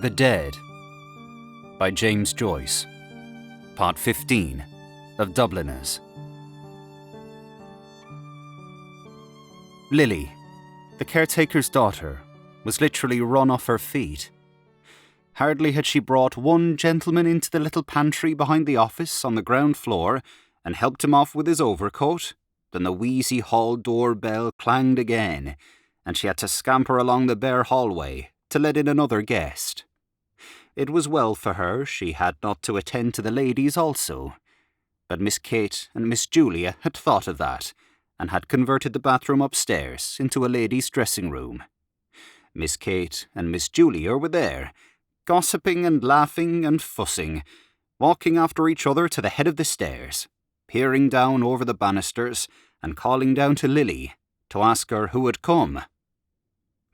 The Dead by James Joyce. Part 15 of Dubliners. Lily, the caretaker's daughter, was literally run off her feet. Hardly had she brought one gentleman into the little pantry behind the office on the ground floor and helped him off with his overcoat than the wheezy hall door bell clanged again, and she had to scamper along the bare hallway to let in another guest. It was well for her she had not to attend to the ladies also, but Miss Kate and Miss Julia had thought of that, and had converted the bathroom upstairs into a ladies' dressing room. Miss Kate and Miss Julia were there, gossiping and laughing and fussing, walking after each other to the head of the stairs, peering down over the banisters and calling down to Lily to ask her who had come.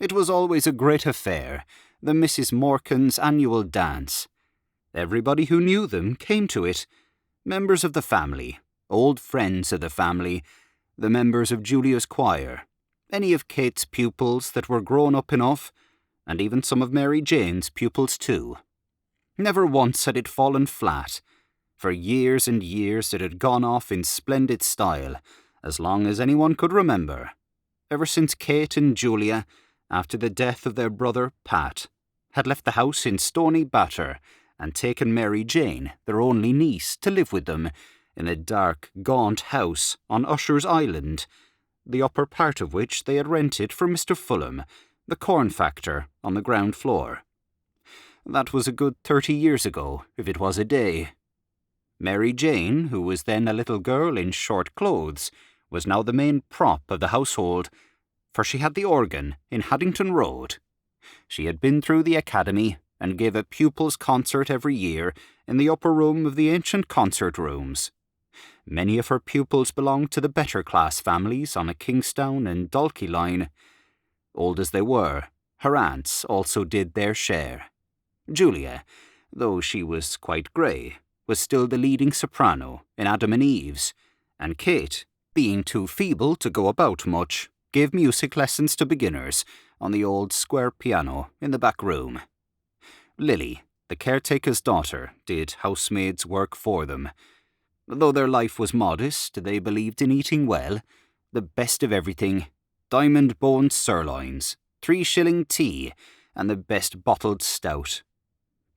It was always a great affair, the Mrs. Morkan's annual dance. Everybody who knew them came to it, members of the family, old friends of the family, the members of Julia's choir, any of Kate's pupils that were grown up enough, and even some of Mary Jane's pupils too. Never once had it fallen flat. For years and years it had gone off in splendid style, as long as anyone could remember, ever since Kate and Julia, after the death of their brother Pat, had left the house in Stony Batter and taken Mary Jane, their only niece, to live with them in a dark, gaunt house on Usher's Island, the upper part of which they had rented for Mr. Fulham, the corn factor, on the ground floor. That was a good 30 years ago, if it was a day. Mary Jane, who was then a little girl in short clothes, was now the main prop of the household, for she had the organ in Haddington Road. She had been through the academy and gave a pupils' concert every year in the upper room of the ancient concert rooms. Many of her pupils belonged to the better class families on a Kingstown and Dalkey line. Old as they were, her aunts also did their share. Julia, though she was quite grey, was still the leading soprano in Adam and Eve's, and Kate, being too feeble to go about much, gave music lessons to beginners on the old square piano in the back room. Lily, the caretaker's daughter, did housemaid's work for them. Though their life was modest, they believed in eating well, the best of everything, diamond-boned sirloins, 3-shilling tea, and the best bottled stout.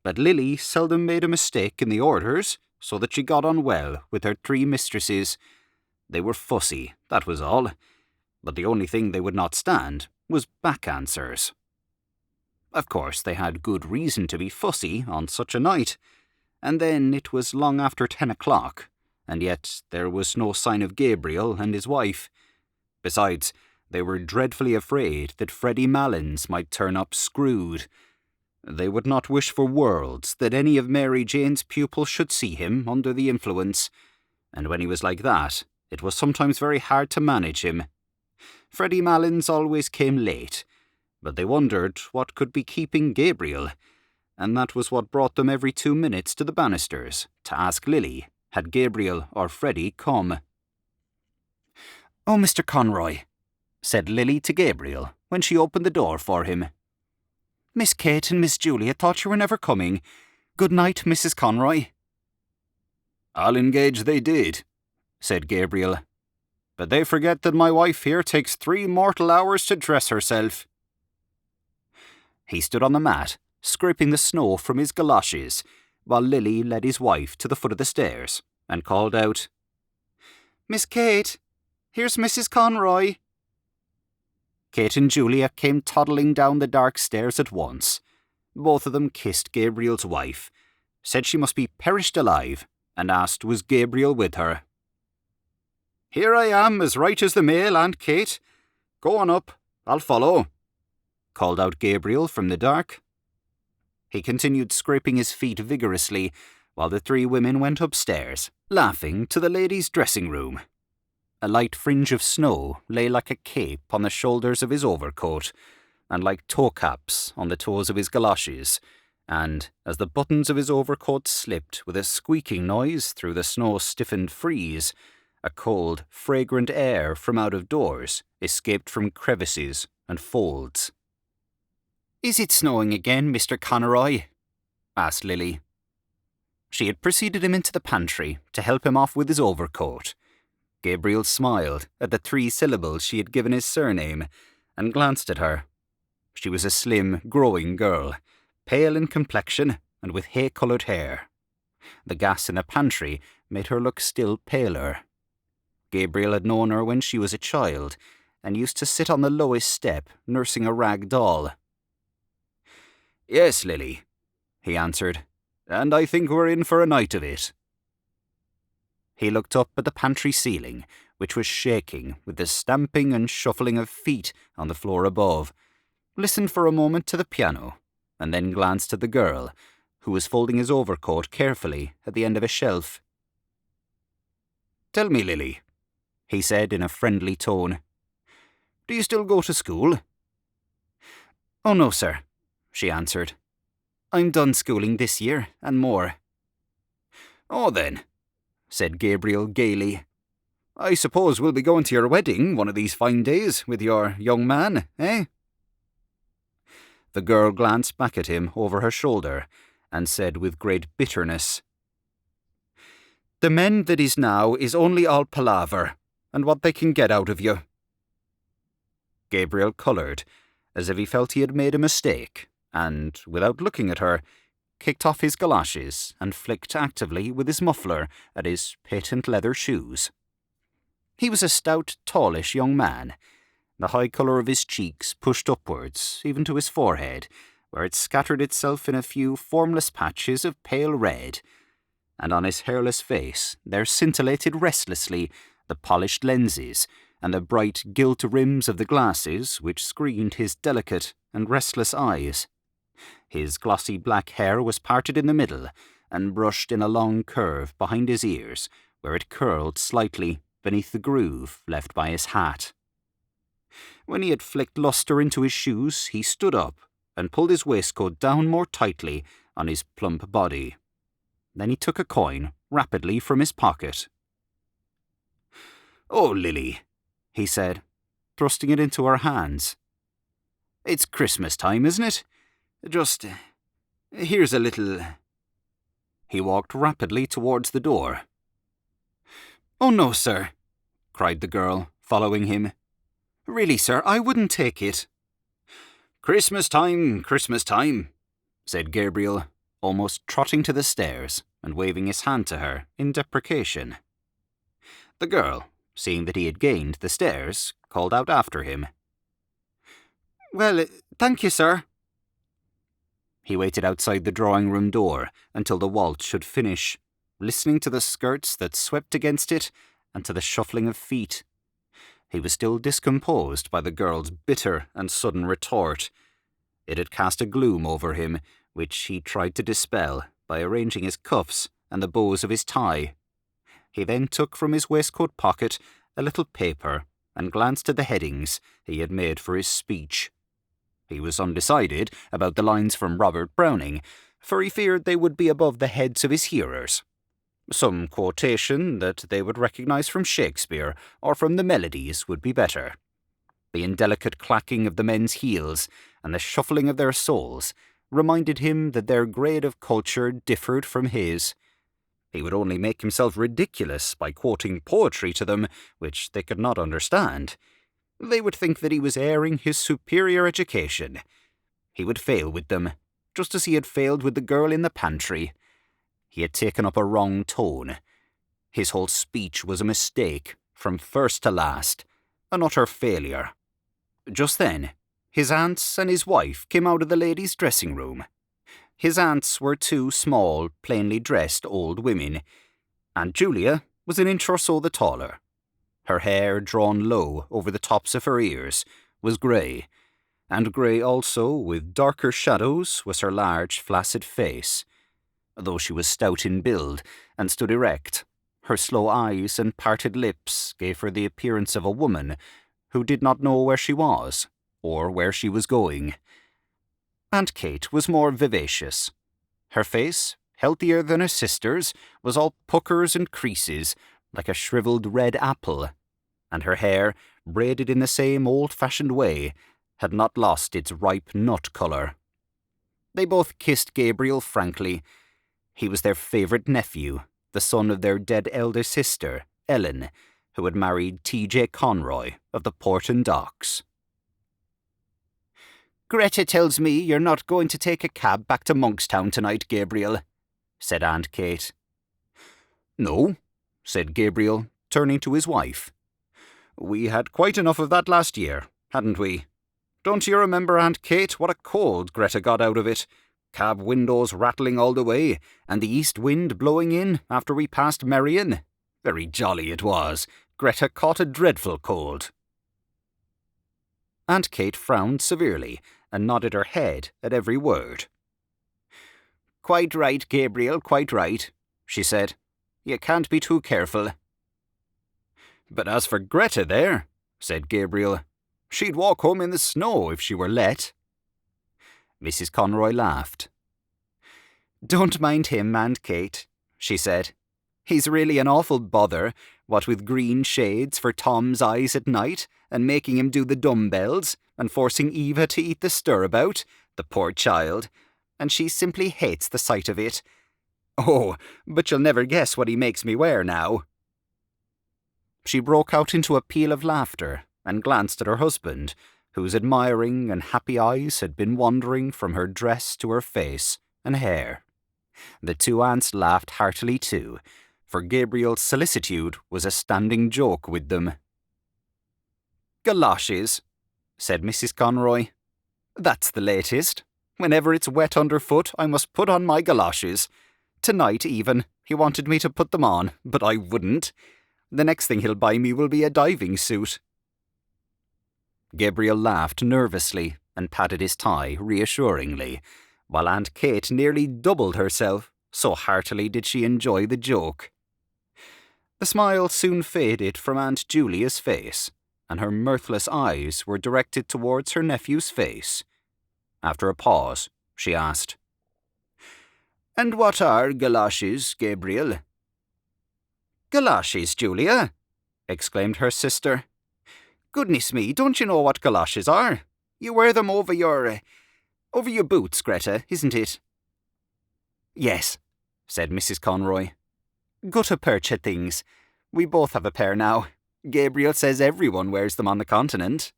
But Lily seldom made a mistake in the orders, so that she got on well with her 3 mistresses. They were fussy, that was all, but the only thing they would not stand was back answers. Of course, they had good reason to be fussy on such a night, and then it was long after 10 o'clock, and yet there was no sign of Gabriel and his wife. Besides, they were dreadfully afraid that Freddy Malins might turn up screwed. They would not wish for worlds that any of Mary Jane's pupils should see him under the influence, and when he was like that, it was sometimes very hard to manage him. Freddy Malins always came late, but they wondered what could be keeping Gabriel, and that was what brought them every 2 minutes to the banisters to ask Lily, had Gabriel or Freddy come. "Oh, Mr. Conroy," said Lily to Gabriel when she opened the door for him. "Miss Kate and Miss Julia thought you were never coming. Good night, Mrs. Conroy." "I'll engage they did," said Gabriel. "But they forget that my wife here takes 3 mortal hours to dress herself." He stood on the mat, scraping the snow from his galoshes, while Lily led his wife to the foot of the stairs and called out, "Miss Kate, here's Mrs. Conroy." Kate and Julia came toddling down the dark stairs at once. Both of them kissed Gabriel's wife, said she must be perished alive, and asked was Gabriel with her. "Here I am, as right as the mail, Aunt Kate. Go on up, I'll follow," called out Gabriel from the dark. He continued scraping his feet vigorously while the 3 women went upstairs, laughing, to the ladies' dressing room. A light fringe of snow lay like a cape on the shoulders of his overcoat, and like toe-caps on the toes of his galoshes, and, as the buttons of his overcoat slipped with a squeaking noise through the snow-stiffened frieze, a cold, fragrant air from out of doors escaped from crevices and folds. "Is it snowing again, Mr. Conroy?" asked Lily. She had preceded him into the pantry to help him off with his overcoat. Gabriel smiled at the 3 syllables she had given his surname and glanced at her. She was a slim, growing girl, pale in complexion and with hay-coloured hair. The gas in the pantry made her look still paler. Gabriel had known her when she was a child and used to sit on the lowest step nursing a rag doll. "Yes, Lily," he answered, "and I think we're in for a night of it." He looked up at the pantry ceiling, which was shaking with the stamping and shuffling of feet on the floor above, listened for a moment to the piano, and then glanced at the girl, who was folding his overcoat carefully at the end of a shelf. "Tell me, Lily," he said in a friendly tone, "do you still go to school?" "Oh no, sir," she answered. "I'm done schooling this year and more." "Oh then," said Gabriel gaily, "I suppose we'll be going to your wedding one of these fine days with your young man, eh?" The girl glanced back at him over her shoulder and said with great bitterness, "The men that is now is only all palaver, and what they can get out of you." Gabriel coloured, as if he felt he had made a mistake, and, without looking at her, kicked off his galoshes and flicked actively with his muffler at his patent leather shoes. He was a stout, tallish young man. The high colour of his cheeks pushed upwards, even to his forehead, where it scattered itself in a few formless patches of pale red, and on his hairless face there scintillated restlessly the polished lenses and the bright gilt rims of the glasses which screened his delicate and restless eyes. His glossy black hair was parted in the middle and brushed in a long curve behind his ears, where it curled slightly beneath the groove left by his hat. When he had flicked lustre into his shoes, he stood up and pulled his waistcoat down more tightly on his plump body. Then he took a coin rapidly from his pocket. "Oh, Lily," he said, thrusting it into her hands. "It's Christmas time, isn't it? Just, here's a little—" He walked rapidly towards the door. "Oh no, sir," cried the girl, following him. "Really, sir, I wouldn't take it." Christmas time," said Gabriel, almost trotting to the stairs and waving his hand to her in deprecation. The girl, seeing that he had gained the stairs, called out after him, "Well, thank you, sir." He waited outside the drawing-room door until the waltz should finish, listening to the skirts that swept against it and to the shuffling of feet. He was still discomposed by the girl's bitter and sudden retort. It had cast a gloom over him, which he tried to dispel by arranging his cuffs and the bows of his tie. He then took from his waistcoat pocket a little paper and glanced at the headings he had made for his speech. He was undecided about the lines from Robert Browning, for he feared they would be above the heads of his hearers. Some quotation that they would recognise from Shakespeare or from the melodies would be better. The indelicate clacking of the men's heels and the shuffling of their soles reminded him that their grade of culture differed from his. He would only make himself ridiculous by quoting poetry to them, which they could not understand. They would think that he was airing his superior education. He would fail with them, just as he had failed with the girl in the pantry. He had taken up a wrong tone. His whole speech was a mistake, from first to last, an utter failure. Just then, his aunts and his wife came out of the ladies' dressing-room. His aunts were 2 small, plainly dressed old women. Aunt Julia was an inch or so the taller. Her hair, drawn low over the tops of her ears, was grey, and grey also, with darker shadows, was her large, flaccid face. Though she was stout in build and stood erect, her slow eyes and parted lips gave her the appearance of a woman who did not know where she was or where she was going. Aunt Kate was more vivacious. Her face, healthier than her sister's, was all puckers and creases, like a shrivelled red apple, and her hair, braided in the same old-fashioned way, had not lost its ripe nut colour. They both kissed Gabriel frankly. He was their favourite nephew, the son of their dead elder sister, Ellen, who had married T.J. Conroy of the Porton Docks. "Greta tells me you're not going to take a cab back to Monkstown tonight, Gabriel," said Aunt Kate. "No," said Gabriel, turning to his wife. "We had quite enough of that last year, hadn't we? Don't you remember, Aunt Kate, what a cold Greta got out of it? Cab windows rattling all the way, and the east wind blowing in after we passed Merrion. Very jolly it was. Greta caught a dreadful cold." Aunt Kate frowned severely and nodded her head at every word. "Quite right, Gabriel, quite right," she said. "You can't be too careful." "But as for Greta there," said Gabriel, "she'd walk home in the snow if she were let." Mrs. Conroy laughed. "Don't mind him, Aunt Kate," she said. "He's really an awful bother, what with green shades for Tom's eyes at night, and making him do the dumbbells, and forcing Eva to eat the stirabout, the poor child, and she simply hates the sight of it. Oh, but you'll never guess what he makes me wear now." She broke out into a peal of laughter and glanced at her husband, whose admiring and happy eyes had been wandering from her dress to her face and hair. The two aunts laughed heartily too, for Gabriel's solicitude was a standing joke with them. "Galoshes," said Mrs. Conroy. "That's the latest. Whenever it's wet underfoot, I must put on my galoshes. Tonight, even, he wanted me to put them on, but I wouldn't. The next thing he'll buy me will be a diving suit." Gabriel laughed nervously and patted his tie reassuringly, while Aunt Kate nearly doubled herself, so heartily did she enjoy the joke. The smile soon faded from Aunt Julia's face, and her mirthless eyes were directed towards her nephew's face. After a pause, she asked, "And what are galoshes, Gabriel?" "Galoshes, Julia?" exclaimed her sister. "Goodness me, don't you know what galoshes are? You wear them over your boots, Greta, isn't it?" "Yes," said Mrs. Conroy. "Gutta percha things. We both have a pair now. Gabriel says everyone wears them on the continent."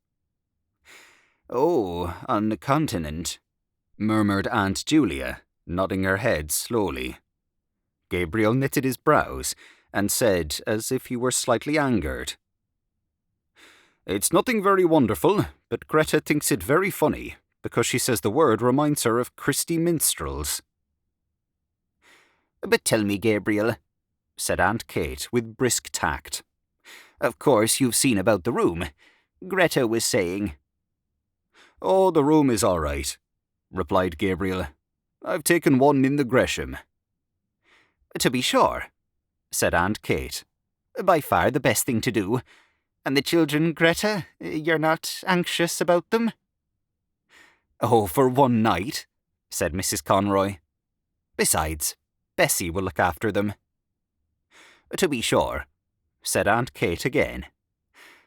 "Oh, on the continent," murmured Aunt Julia, nodding her head slowly. Gabriel knitted his brows and said, as if he were slightly angered, "It's nothing very wonderful, but Greta thinks it very funny, because she says the word reminds her of Christy minstrels." "But tell me, Gabriel," said Aunt Kate with brisk tact. "Of course you've seen about the room. Greta was saying—" "Oh, the room is all right," replied Gabriel. "I've taken one in the Gresham." "To be sure," said Aunt Kate. "By far the best thing to do. And the children, Greta, you're not anxious about them?" "Oh, for one night," said Mrs. Conroy. "Besides, Bessie will look after them." "To be sure," said Aunt Kate again.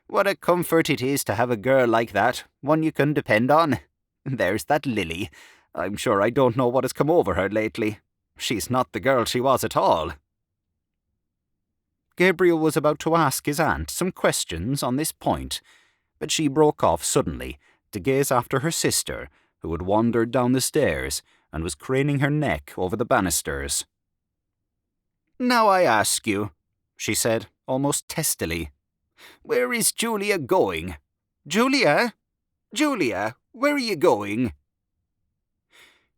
"What a comfort it is to have a girl like that, one you can depend on. There's that Lily. I'm sure I don't know what has come over her lately. She's not the girl she was at all." Gabriel was about to ask his aunt some questions on this point, but she broke off suddenly to gaze after her sister, who had wandered down the stairs and was craning her neck over the banisters. "Now I ask you," she said, almost testily, "where is Julia going? Julia? Julia, where are you going?"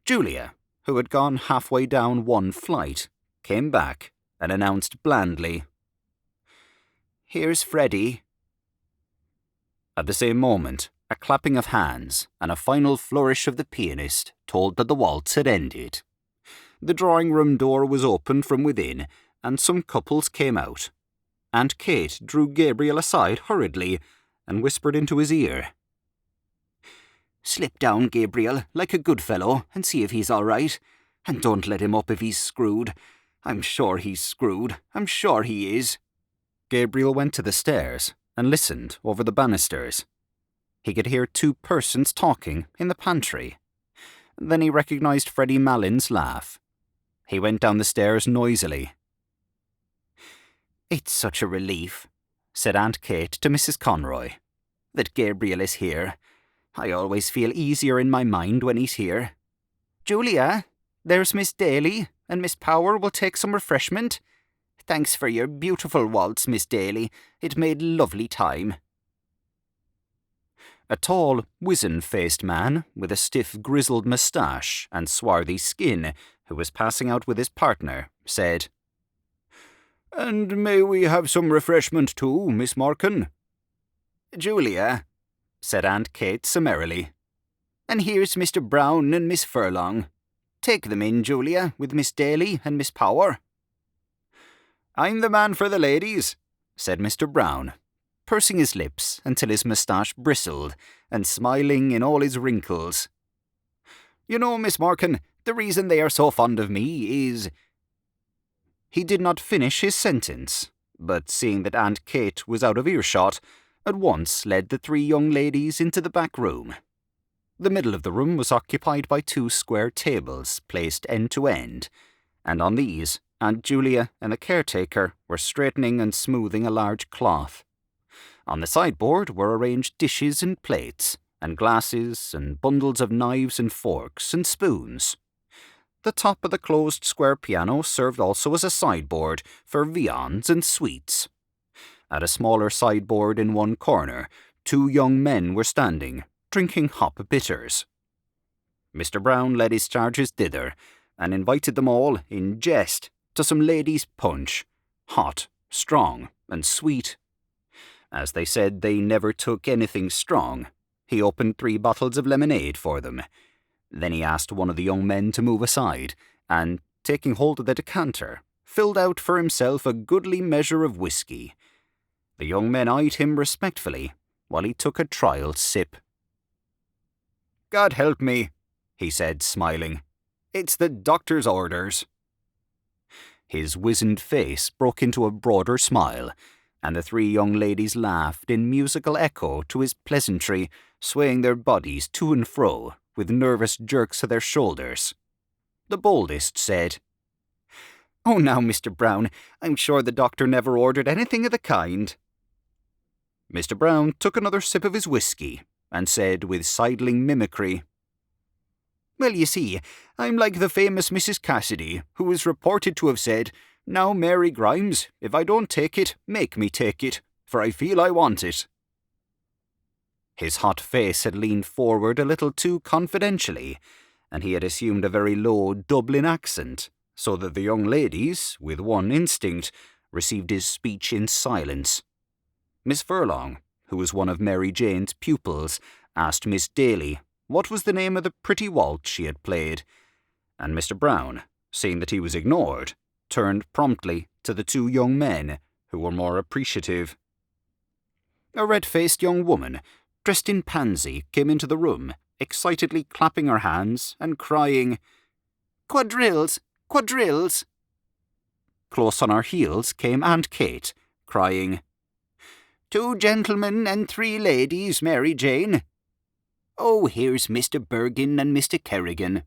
Julia, who had gone halfway down one flight, came back and announced blandly, "Here's Freddy." At the same moment, a clapping of hands and a final flourish of the pianist told that the waltz had ended. The drawing-room door was opened from within, and some couples came out. Aunt Kate drew Gabriel aside hurriedly and whispered into his ear, "Slip down, Gabriel, like a good fellow, and see if he's all right. And don't let him up if he's screwed. I'm sure he's screwed. I'm sure he is." Gabriel went to the stairs and listened over the banisters. He could hear two persons talking in the pantry. Then he recognised Freddy Malins' laugh. He went down the stairs noisily. "It's such a relief," said Aunt Kate to Mrs. Conroy, "that Gabriel is here. I always feel easier in my mind when he's here. Julia, there's Miss Daly, and Miss Power will take some refreshment. Thanks for your beautiful waltz, Miss Daly. It made lovely time." A tall, wizen-faced man with a stiff, grizzled moustache and swarthy skin, who was passing out with his partner, said, "And may we have some refreshment too, Miss Morkan?" "Julia," said Aunt Kate summarily. "And here's Mr. Brown and Miss Furlong. Take them in, Julia, with Miss Daly and Miss Power." "I'm the man for the ladies," said Mr. Brown, pursing his lips until his moustache bristled and smiling in all his wrinkles. "You know, Miss Morkan, the reason they are so fond of me is—" He did not finish his sentence, but seeing that Aunt Kate was out of earshot, at once led the three young ladies into the back room. The middle of the room was occupied by two square tables placed end to end, and on these Aunt Julia and the caretaker were straightening and smoothing a large cloth. On the sideboard were arranged dishes and plates, and glasses, and bundles of knives and forks and spoons. The top of the closed square piano served also as a sideboard for viands and sweets. At a smaller sideboard in one corner, two young men were standing, drinking hop bitters. Mr. Brown led his charges thither, and invited them all, in jest, to some ladies' punch, hot, strong, and sweet. As they said they never took anything strong, he opened 3 bottles of lemonade for them. Then he asked one of the young men to move aside, and, taking hold of the decanter, filled out for himself a goodly measure of whisky. The young men eyed him respectfully, while he took a trial sip. "God help me," he said, smiling. "It's the doctor's orders." His wizened face broke into a broader smile, and the 3 young ladies laughed in musical echo to his pleasantry, swaying their bodies to and fro with nervous jerks of their shoulders. The boldest said, "Oh, now, Mr. Brown, I'm sure the doctor never ordered anything of the kind." Mr. Brown took another sip of his whisky, and said with sidling mimicry, "Well, you see, I'm like the famous Mrs. Cassidy, who is reported to have said, 'Now, Mary Grimes, if I don't take it, make me take it, for I feel I want it.'" His hot face had leaned forward a little too confidentially, and he had assumed a very low Dublin accent, so that the young ladies, with one instinct, received his speech in silence. Miss Furlong, who was one of Mary Jane's pupils, asked Miss Daly what was the name of the pretty waltz she had played, and Mr. Brown, seeing that he was ignored, turned promptly to the 2 young men, who were more appreciative. A red-faced young woman, dressed in pansy, came into the room, excitedly clapping her hands and crying, "Quadrilles! Quadrilles!" Close on her heels came Aunt Kate, crying, "2 gentlemen and 3 ladies, Mary Jane." "Oh, here's Mr. Bergin and Mr. Kerrigan,"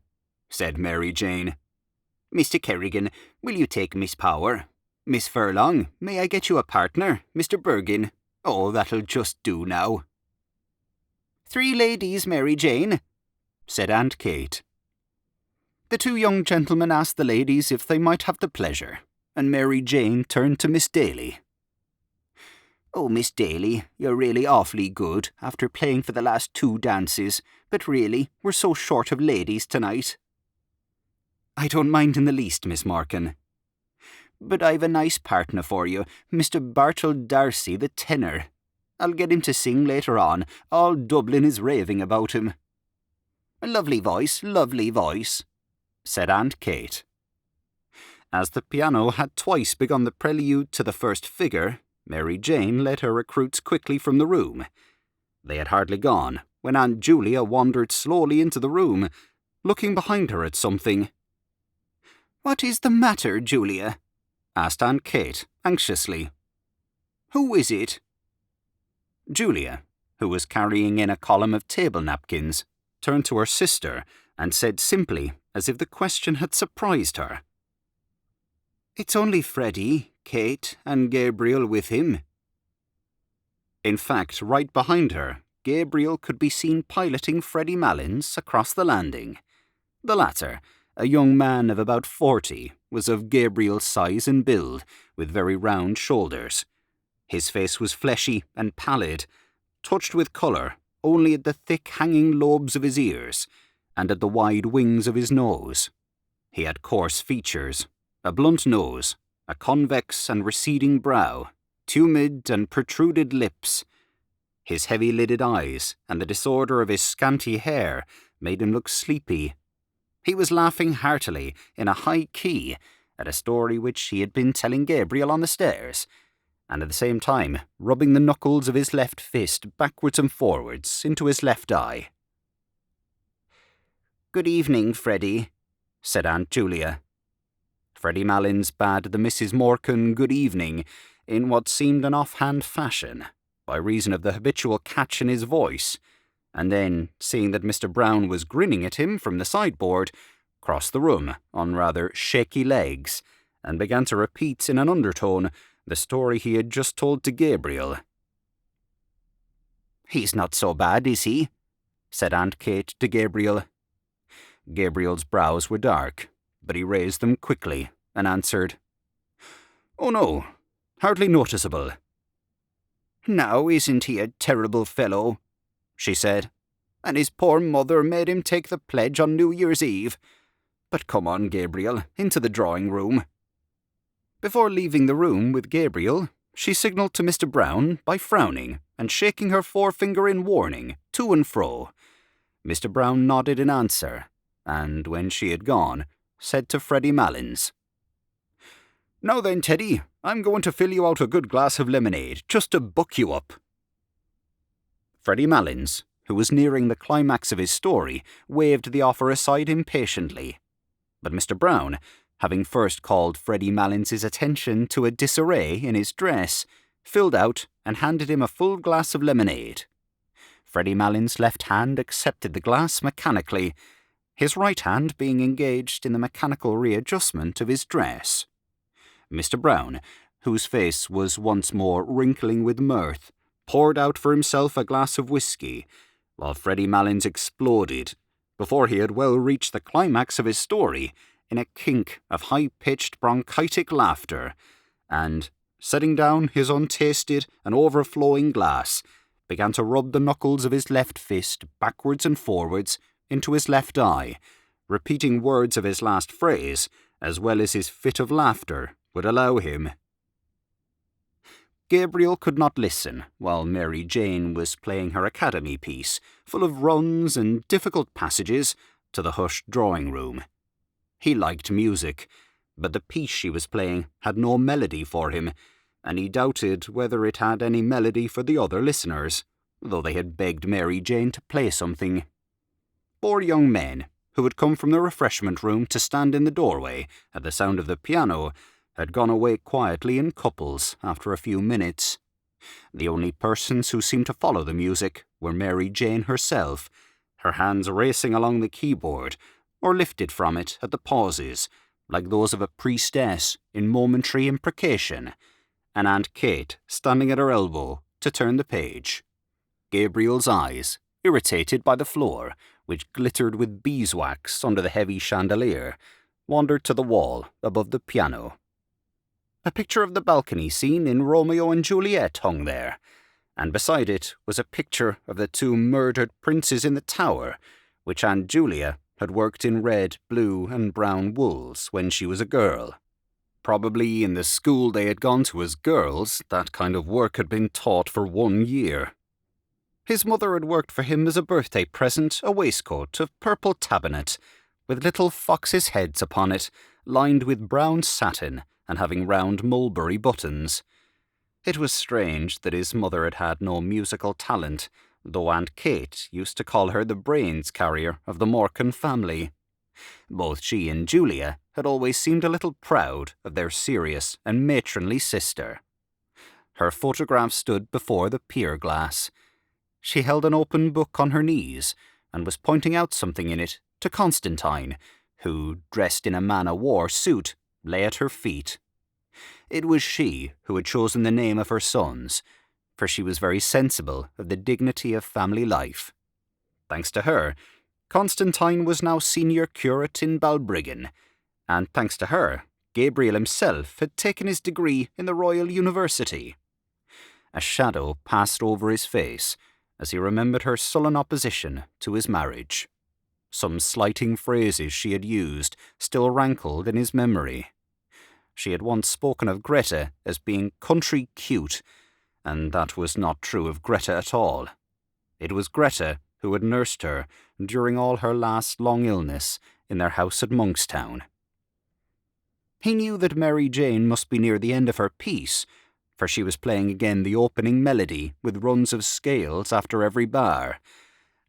said Mary Jane. "Mr. Kerrigan, will you take Miss Power? Miss Furlong, may I get you a partner, Mr. Bergin? Oh, that'll just do now." "3 ladies, Mary Jane," said Aunt Kate. The 2 young gentlemen asked the ladies if they might have the pleasure, and Mary Jane turned to Miss Daly. "Oh, Miss Daly, you're really awfully good, after playing for the last 2 dances, but really, we're so short of ladies tonight." "I don't mind in the least, Miss Morkan." "But I've a nice partner for you, Mr. Bartle Darcy, the tenor. I'll get him to sing later on. All Dublin is raving about him." "A lovely voice, said Aunt Kate. As the piano had twice begun the prelude to the first figure, Mary Jane led her recruits quickly from the room. They had hardly gone when Aunt Julia wandered slowly into the room, looking behind her at something. "What is the matter, Julia?" asked Aunt Kate, anxiously. "Who is it?" Julia, who was carrying in a column of table napkins, turned to her sister and said simply, as if the question had surprised her, "It's only Freddy, Kate, and Gabriel with him." In fact, right behind her, Gabriel could be seen piloting Freddy Malins across the landing. The latter, a young man of about 40, was of Gabriel's size and build, with very round shoulders. His face was fleshy and pallid, touched with colour only at the thick hanging lobes of his ears and at the wide wings of his nose. He had coarse features, a blunt nose, a convex and receding brow, tumid and protruded lips. His heavy-lidded eyes and the disorder of his scanty hair made him look sleepy. He was laughing heartily in a high key at a story which he had been telling Gabriel on the stairs, and at the same time rubbing the knuckles of his left fist backwards and forwards into his left eye. "Good evening, Freddy," said Aunt Julia. Freddy Malins bade the Misses Morkan good evening in what seemed an offhand fashion, by reason of the habitual catch in his voice, and then, seeing that Mr. Brown was grinning at him from the sideboard, crossed the room on rather shaky legs, and began to repeat in an undertone the story he had just told to Gabriel. "He's not so bad, is he?" said Aunt Kate to Gabriel. Gabriel's brows were dark, but he raised them quickly and answered, "Oh no, hardly noticeable." "Now, isn't he a terrible fellow?" she said. "And his poor mother made him take the pledge on New Year's Eve. But come on, Gabriel, into the drawing-room." Before leaving the room with Gabriel, she signalled to Mr. Brown by frowning and shaking her forefinger in warning, to and fro. Mr. Brown nodded in answer, and when she had gone, said to Freddy Malins, "Now then, Teddy, I'm going to fill you out a good glass of lemonade, just to buck you up." Freddy Malins, who was nearing the climax of his story, waved the offer aside impatiently. But Mr. Brown, having first called Freddy Malins's attention to a disarray in his dress, filled out and handed him a full glass of lemonade. Freddy Malins's left hand accepted the glass mechanically, his right hand being engaged in the mechanical readjustment of his dress. Mr. Brown, whose face was once more wrinkling with mirth, poured out for himself a glass of whisky, while Freddy Malins exploded, before he had well reached the climax of his story, in a kink of high-pitched bronchitic laughter, and, setting down his untasted and overflowing glass, began to rub the knuckles of his left fist backwards and forwards into his left eye, repeating words of his last phrase, as well as his fit of laughter would allow him. Gabriel could not listen while Mary Jane was playing her academy piece, full of runs and difficult passages, to the hushed drawing-room. He liked music, but the piece she was playing had no melody for him, and he doubted whether it had any melody for the other listeners, though they had begged Mary Jane to play something. 4 young men, who had come from the refreshment-room to stand in the doorway at the sound of the piano, had gone away quietly in couples after a few minutes. The only persons who seemed to follow the music were Mary Jane herself, her hands racing along the keyboard, or lifted from it at the pauses, like those of a priestess in momentary imprecation, and Aunt Kate standing at her elbow to turn the page. Gabriel's eyes, irritated by the floor, which glittered with beeswax under the heavy chandelier, wandered to the wall above the piano. A picture of the balcony scene in Romeo and Juliet hung there, and beside it was a picture of the 2 murdered princes in the tower, which Aunt Julia had worked in red, blue, and brown wools when she was a girl. Probably in the school they had gone to as girls, that kind of work had been taught for 1 year. His mother had worked for him as a birthday present a waistcoat of purple tabinet, with little foxes' heads upon it, lined with brown satin and having round mulberry buttons. It was strange that his mother had had no musical talent, though Aunt Kate used to call her the brains carrier of the Morkan family. Both she and Julia had always seemed a little proud of their serious and matronly sister. Her photograph stood before the pier glass. She held an open book on her knees and was pointing out something in it to Constantine, who, dressed in a man-o'-war suit, lay at her feet. It was she who had chosen the name of her sons, for she was very sensible of the dignity of family life. Thanks to her, Constantine was now senior curate in Balbriggan, and thanks to her, Gabriel himself had taken his degree in the Royal University. A shadow passed over his face as he remembered her sullen opposition to his marriage. Some slighting phrases she had used still rankled in his memory. She had once spoken of Greta as being country cute, and that was not true of Greta at all. It was Greta who had nursed her during all her last long illness in their house at Monkstown. He knew that Mary Jane must be near the end of her piece, for she was playing again the opening melody with runs of scales after every bar,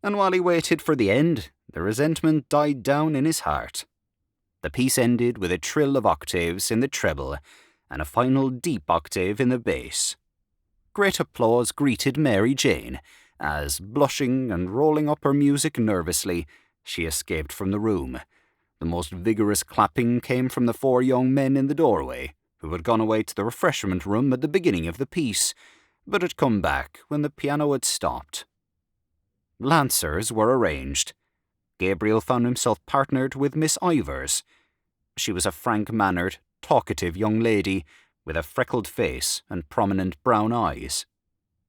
and while he waited for the end, the resentment died down in his heart. The piece ended with a trill of octaves in the treble and a final deep octave in the bass. Great applause greeted Mary Jane as, blushing and rolling up her music nervously, she escaped from the room. The most vigorous clapping came from the 4 young men in the doorway, who had gone away to the refreshment room at the beginning of the piece, but had come back when the piano had stopped. Lancers were arranged. Gabriel found himself partnered with Miss Ivers. She was a frank-mannered, talkative young lady with a freckled face and prominent brown eyes.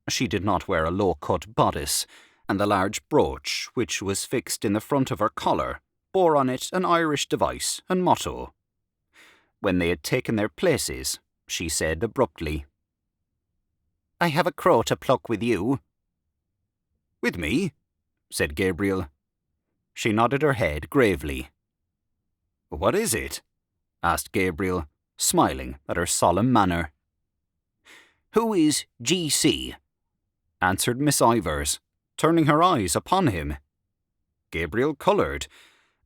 She did not wear a low-cut bodice, and the large brooch, which was fixed in the front of her collar, bore on it an Irish device and motto. When they had taken their places, she said abruptly, "I have a crow to pluck with you." "With me?" said Gabriel. She nodded her head gravely. "What is it?" asked Gabriel, smiling at her solemn manner. "Who is G.C.?" answered Miss Ivers, turning her eyes upon him. Gabriel coloured,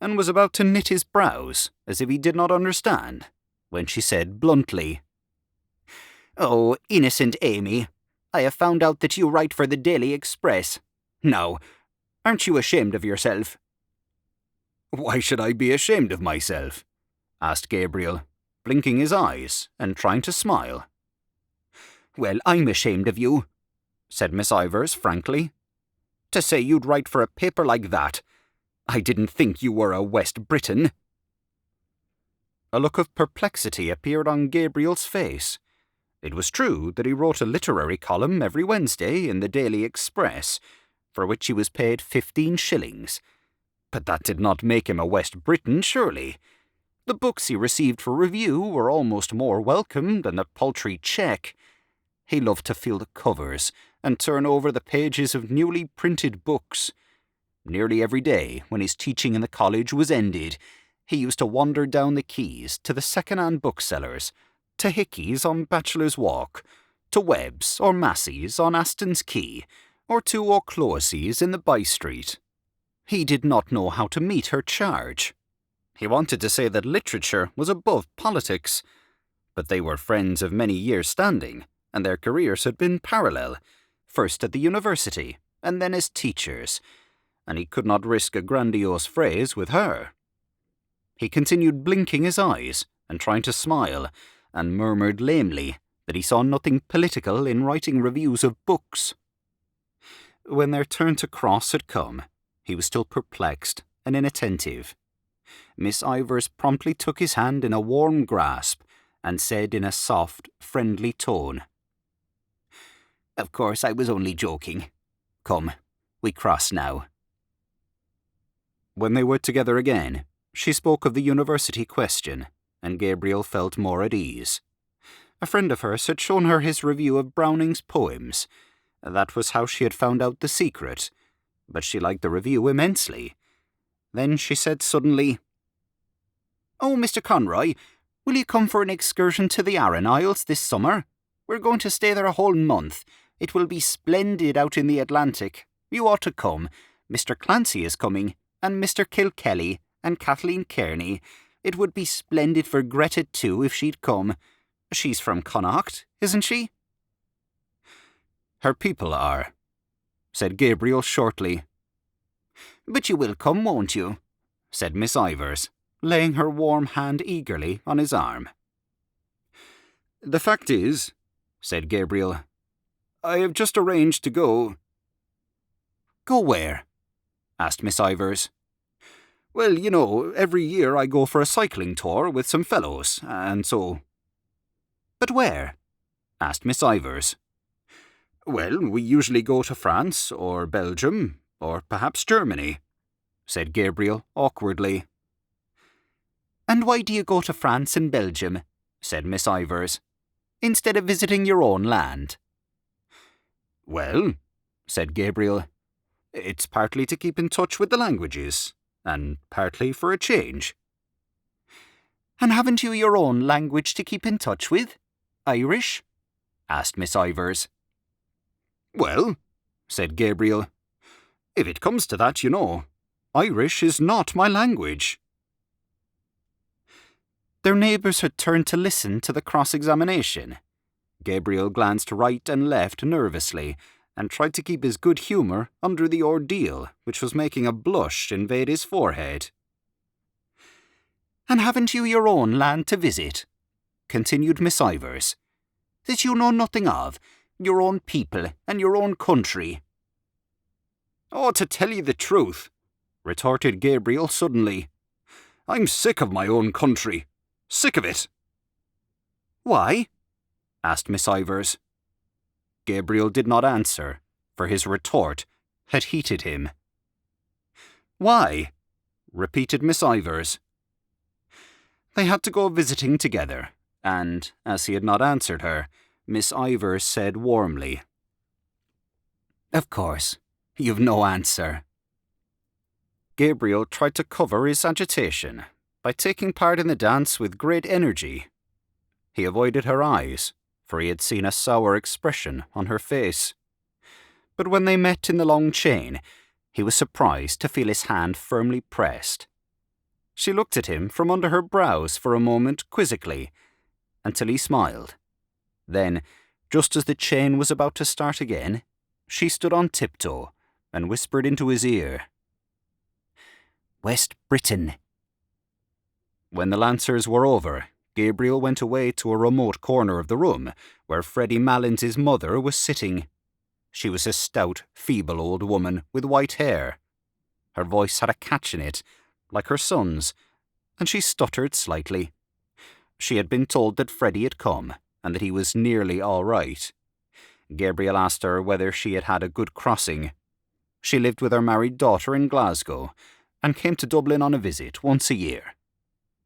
and was about to knit his brows, as if he did not understand, when she said bluntly, "Oh, innocent Amy, I have found out that you write for the Daily Express. Now, aren't you ashamed of yourself?" "Why should I be ashamed of myself?" asked Gabriel, blinking his eyes and trying to smile. "Well, I'm ashamed of you," said Miss Ivers frankly. "To say you'd write for a paper like that. I didn't think you were a West Briton." A look of perplexity appeared on Gabriel's face. It was true that he wrote a literary column every Wednesday in the Daily Express, for which he was paid 15 shillings. But that did not make him a West Briton, surely. The books he received for review were almost more welcome than the paltry cheque. He loved to feel the covers and turn over the pages of newly printed books. Nearly every day, when his teaching in the college was ended, he used to wander down the quays to the second-hand booksellers, to Hickey's on Bachelor's Walk, to Webb's or Massey's on Aston's Quay, or to O'Clohissey's in the by-street. He did not know how to meet her charge. He wanted to say that literature was above politics, but they were friends of many years' standing, and their careers had been parallel, first at the university, and then as teachers, and he could not risk a grandiose phrase with her. He continued blinking his eyes and trying to smile, and murmured lamely that he saw nothing political in writing reviews of books. When their turn to cross had come, he was still perplexed and inattentive. Miss Ivers promptly took his hand in a warm grasp and said in a soft, friendly tone, "Of course I was only joking. Come, we cross now." When they were together again, she spoke of the university question, and Gabriel felt more at ease. A friend of hers had shown her his review of Browning's poems. That was how she had found out the secret, but she liked the review immensely. Then she said suddenly, "Oh, Mr. Conroy, will you come for an excursion to the Aran Isles this summer? We're going to stay there a whole month. It will be splendid out in the Atlantic. You ought to come. Mr. Clancy is coming, and Mr. Kilkelly, and Kathleen Kearney. It would be splendid for Greta too if she'd come. She's from Connacht, isn't she?" "Her people are," said Gabriel shortly. "But you will come, won't you?" said Miss Ivors, laying her warm hand eagerly on his arm. "The fact is," said Gabriel, "I have just arranged to go." "Go where?" asked Miss Ivors. "Well, you know, every year I go for a cycling tour with some fellows, and so—" "But where?" asked Miss Ivors. "Well, we usually go to France, or Belgium, or perhaps Germany," said Gabriel awkwardly. "And why do you go to France and Belgium," said Miss Ivors, "instead of visiting your own land?" "Well," said Gabriel, "it's partly to keep in touch with the languages, and partly for a change." "And haven't you your own language to keep in touch with? Irish?" asked Miss Ivors. "Well," said Gabriel, "if it comes to that, you know, Irish is not my language." Their neighbours had turned to listen to the cross-examination. Gabriel glanced right and left nervously, and tried to keep his good humour under the ordeal which was making a blush invade his forehead. "And haven't you your own land to visit?" continued Miss Ivors, "that you know nothing of, your own people and your own country?" "Oh, to tell you the truth," retorted Gabriel suddenly, "I'm sick of my own country. Sick of it." "Why?" asked Miss Ivors. Gabriel did not answer, for his retort had heated him. "Why?" repeated Miss Ivors. They had to go visiting together, and, as he had not answered her, Miss Ivors said warmly, "Of course, you've no answer." Gabriel tried to cover his agitation by taking part in the dance with great energy. He avoided her eyes, for he had seen a sour expression on her face. But when they met in the long chain, he was surprised to feel his hand firmly pressed. She looked at him from under her brows for a moment quizzically, until he smiled. Then, just as the chain was about to start again, she stood on tiptoe and whispered into his ear, "West Britain." When the Lancers were over, Gabriel went away to a remote corner of the room where Freddy Malins' mother was sitting. She was a stout, feeble old woman with white hair. Her voice had a catch in it, like her son's, and she stuttered slightly. She had been told that Freddy had come, and that he was nearly all right. Gabriel asked her whether she had had a good crossing. She lived with her married daughter in Glasgow, and came to Dublin on a visit once a year.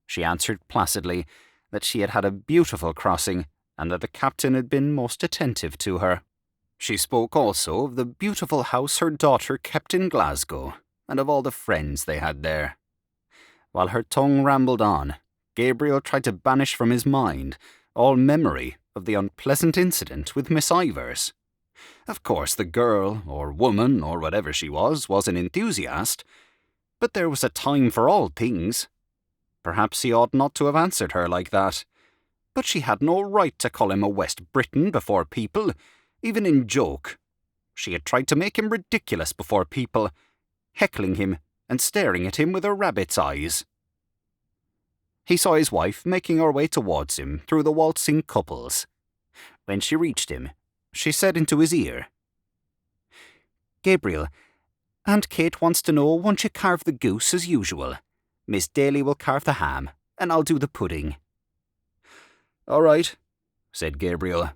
She answered placidly that she had had a beautiful crossing, and that the captain had been most attentive to her. She spoke also of the beautiful house her daughter kept in Glasgow, and of all the friends they had there. While her tongue rambled on, Gabriel tried to banish from his mind all memory of the unpleasant incident with Miss Ivors. Of course the girl, or woman, or whatever she was an enthusiast, but there was a time for all things. Perhaps he ought not to have answered her like that, but she had no right to call him a West Briton before people, even in joke. She had tried to make him ridiculous before people, heckling him and staring at him with her rabbit's eyes. He saw his wife making her way towards him through the waltzing couples. When she reached him, she said into his ear, "Gabriel, Aunt Kate wants to know, won't you carve the goose as usual? Miss Daly will carve the ham, and I'll do the pudding." "All right," said Gabriel.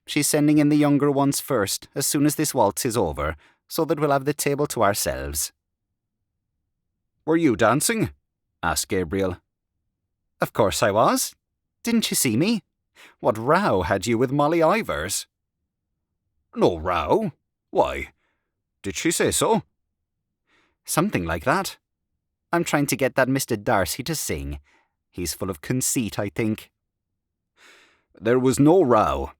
"She's sending in the younger ones first, as soon as this waltz is over, so that we'll have the table to ourselves." "Were you dancing?" asked Gabriel. "Of course I was. Didn't you see me? What row had you with Molly Ivors?" "No row? Why? Did she say so?" "Something like that. I'm trying to get that Mr. Darcy to sing. He's full of conceit, I think." "There was no row,"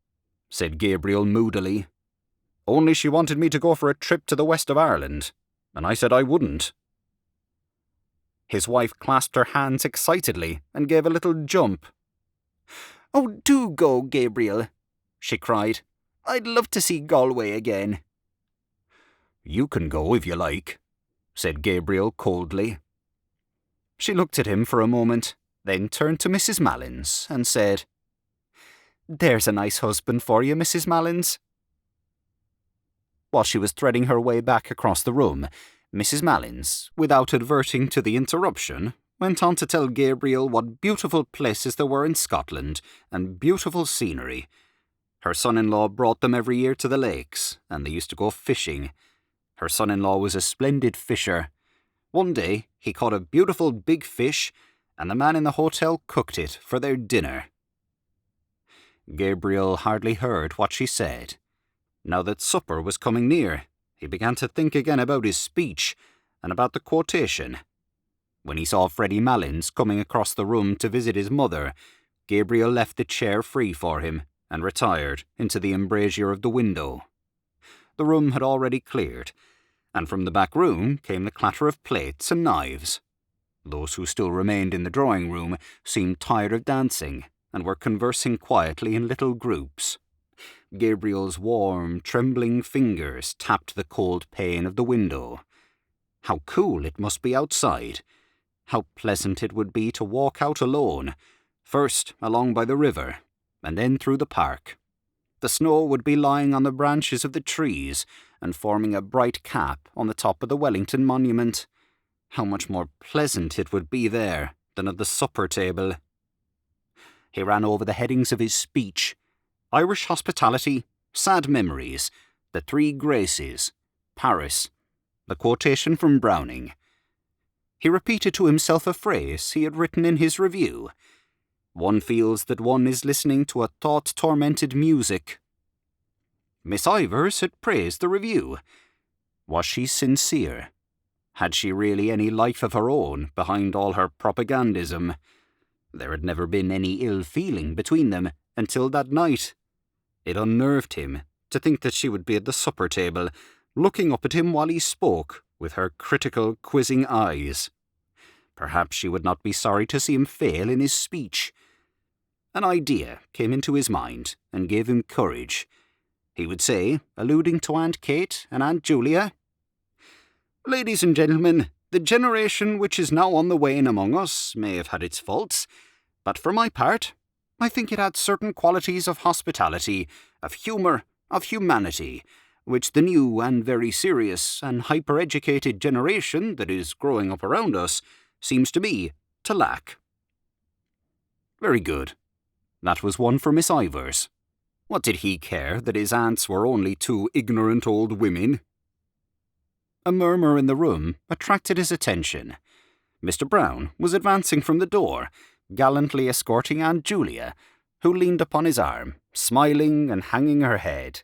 said Gabriel moodily. "Only she wanted me to go for a trip to the west of Ireland, and I said I wouldn't." His wife clasped her hands excitedly and gave a little jump. "Oh, do go, Gabriel," she cried. "I'd love to see Galway again." "You can go if you like," said Gabriel coldly. She looked at him for a moment, then turned to Mrs. Malins and said, "There's a nice husband for you, Mrs. Malins." While she was threading her way back across the room, Mrs. Malins, without adverting to the interruption, went on to tell Gabriel what beautiful places there were in Scotland and beautiful scenery. Her son-in-law brought them every year to the lakes, and they used to go fishing. Her son-in-law was a splendid fisher. One day he caught a beautiful big fish, and the man in the hotel cooked it for their dinner. Gabriel hardly heard what she said. Now that supper was coming near, he began to think again about his speech and about the quotation. When he saw Freddy Malins coming across the room to visit his mother, Gabriel left the chair free for him and retired into the embrasure of the window. The room had already cleared, and from the back room came the clatter of plates and knives. Those who still remained in the drawing room seemed tired of dancing and were conversing quietly in little groups. Gabriel's warm, trembling fingers tapped the cold pane of the window. How cool it must be outside! How pleasant it would be to walk out alone, first along by the river, and then through the park. The snow would be lying on the branches of the trees and forming a bright cap on the top of the Wellington Monument. How much more pleasant it would be there than at the supper table. He ran over the headings of his speech: Irish hospitality, sad memories, the three graces, Paris, the quotation from Browning. He repeated to himself a phrase he had written in his review: "One feels that one is listening to a thought-tormented music." Miss Ivors had praised the review. Was she sincere? Had she really any life of her own behind all her propagandism? There had never been any ill feeling between them until that night. It unnerved him to think that she would be at the supper table, looking up at him while he spoke, with her critical, quizzing eyes. Perhaps she would not be sorry to see him fail in his speech. An idea came into his mind and gave him courage. He would say, alluding to Aunt Kate and Aunt Julia, "Ladies and gentlemen, the generation which is now on the wane among us may have had its faults, but for my part, I think it had certain qualities of hospitality, of humour, of humanity, which the new and very serious and hyper-educated generation that is growing up around us seems to me to lack." Very good. That was one for Miss Ivors. What did he care that his aunts were only two ignorant old women? A murmur in the room attracted his attention. Mr. Brown was advancing from the door, gallantly escorting Aunt Julia, who leaned upon his arm, smiling and hanging her head.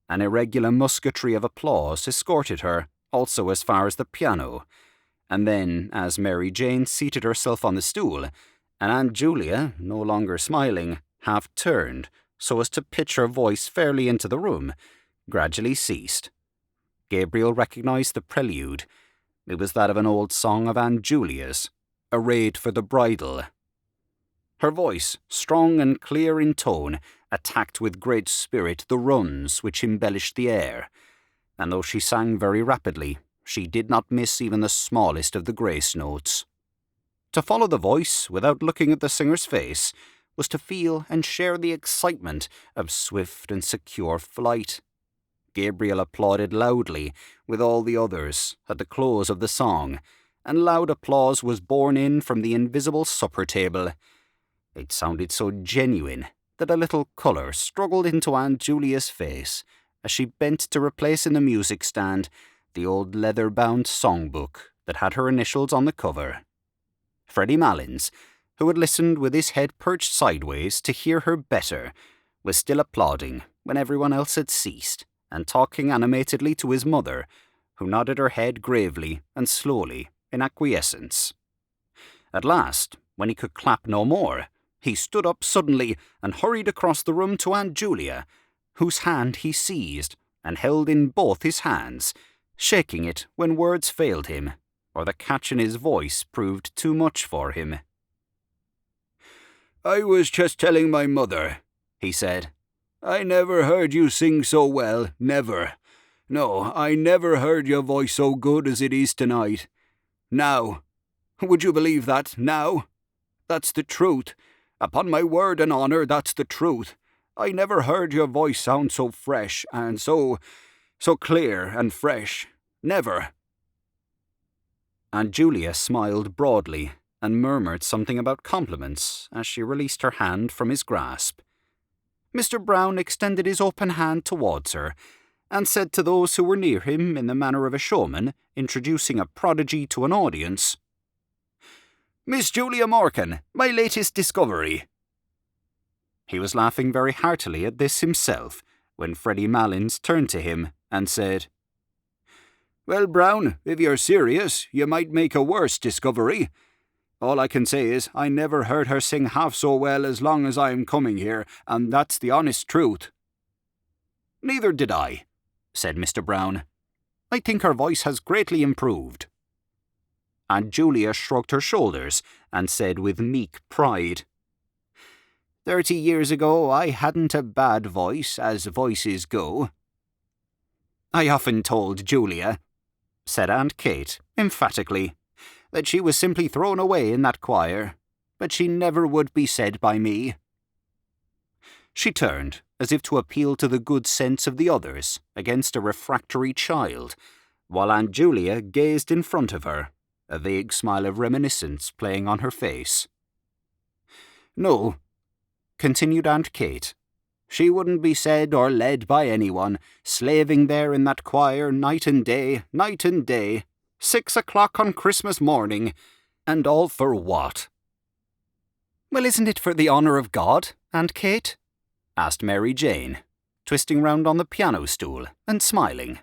An irregular musketry of applause escorted her, also as far as the piano, and then, as Mary Jane seated herself on the stool, and Aunt Julia, no longer smiling, half turned, so as to pitch her voice fairly into the room, gradually ceased. Gabriel recognized the prelude. It was that of an old song of Aunt Julia's, arrayed for the bridal. Her voice, strong and clear in tone, attacked with great spirit the runs which embellished the air, and though she sang very rapidly, she did not miss even the smallest of the grace notes. To follow the voice without looking at the singer's face was to feel and share the excitement of swift and secure flight. Gabriel applauded loudly with all the others at the close of the song, and loud applause was borne in from the invisible supper table. It sounded so genuine that a little colour struggled into Aunt Julia's face as she bent to replace in the music stand the old leather-bound songbook that had her initials on the cover. Freddy Malins, who had listened with his head perched sideways to hear her better, was still applauding when everyone else had ceased, and talking animatedly to his mother, who nodded her head gravely and slowly in acquiescence. At last, when he could clap no more, he stood up suddenly and hurried across the room to Aunt Julia, whose hand he seized and held in both his hands, shaking it when words failed him, or the catch in his voice proved too much for him. "I was just telling my mother," he said. "I never heard you sing so well, never. No, I never heard your voice so good as it is tonight. Now, would you believe that, now? That's the truth. Upon my word and honour, that's the truth. I never heard your voice sound so fresh, and so clear and fresh. Never." Aunt Julia smiled broadly and murmured something about compliments as she released her hand from his grasp. Mr. Brown extended his open hand towards her and said to those who were near him in the manner of a showman introducing a prodigy to an audience, "Miss Julia Morkan, my latest discovery." He was laughing very heartily at this himself when Freddy Malins turned to him and said, "Well, Brown, if you're serious, you might make a worse discovery. All I can say is I never heard her sing half so well as long as I am coming here, and that's the honest truth." "Neither did I," said Mr. Brown. "I think her voice has greatly improved." Aunt Julia shrugged her shoulders and said with meek pride, 30 years ago I hadn't a bad voice, as voices go." "I often told Julia," said Aunt Kate emphatically, "that she was simply thrown away in that choir, but she never would be said by me." She turned, as if to appeal to the good sense of the others against a refractory child, while Aunt Julia gazed in front of her, a vague smile of reminiscence playing on her face. "No," continued Aunt Kate, "she wouldn't be said or led by anyone, slaving there in that choir night and day, 6 o'clock on Christmas morning, and all for what?" "Well, isn't it for the honour of God, Aunt Kate?" asked Mary Jane, twisting round on the piano stool and smiling.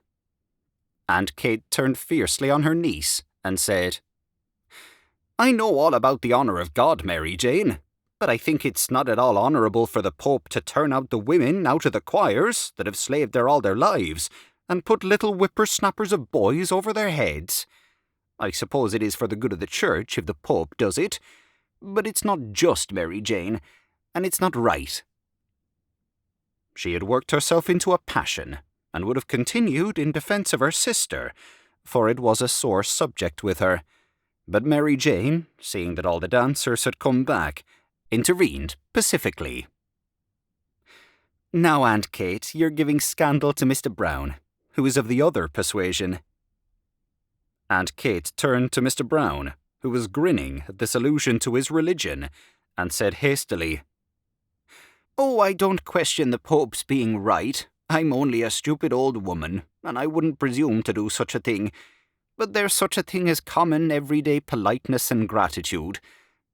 Aunt Kate turned fiercely on her niece and said, "I know all about the honour of God, Mary Jane, but I think it's not at all honourable for the Pope to turn out the women out of the choirs that have slaved there all their lives, and put little whippersnappers of boys over their heads. I suppose it is for the good of the Church if the Pope does it, but it's not just, Mary Jane, and it's not right." She had worked herself into a passion, and would have continued in defence of her sister, for it was a sore subject with her. But Mary Jane, seeing that all the dancers had come back, intervened pacifically. "Now, Aunt Kate, you're giving scandal to Mr. Brown, who is of the other persuasion." Aunt Kate turned to Mr. Brown, who was grinning at this allusion to his religion, and said hastily, "Oh, I don't question the Pope's being right. I'm only a stupid old woman, and I wouldn't presume to do such a thing. But there's such a thing as common everyday politeness and gratitude,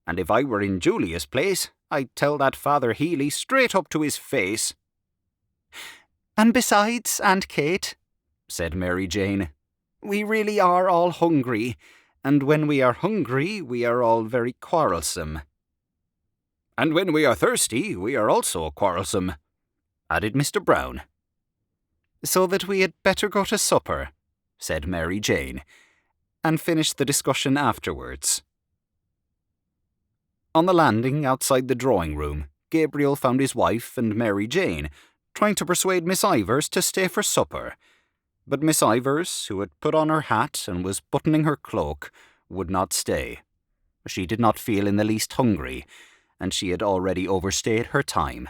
and if I were in Julia's place, I'd tell that Father Healy straight up to his face." "And besides, Aunt Kate," said Mary Jane, "we really are all hungry, and when we are hungry, we are all very quarrelsome." "And when we are thirsty, we are also quarrelsome," added Mr. Brown. "So that we had better go to supper," said Mary Jane, "and finish the discussion afterwards." On the landing outside the drawing-room, Gabriel found his wife and Mary Jane trying to persuade Miss Ivors to stay for supper, but Miss Ivors, who had put on her hat and was buttoning her cloak, would not stay. She did not feel in the least hungry, and she had already overstayed her time.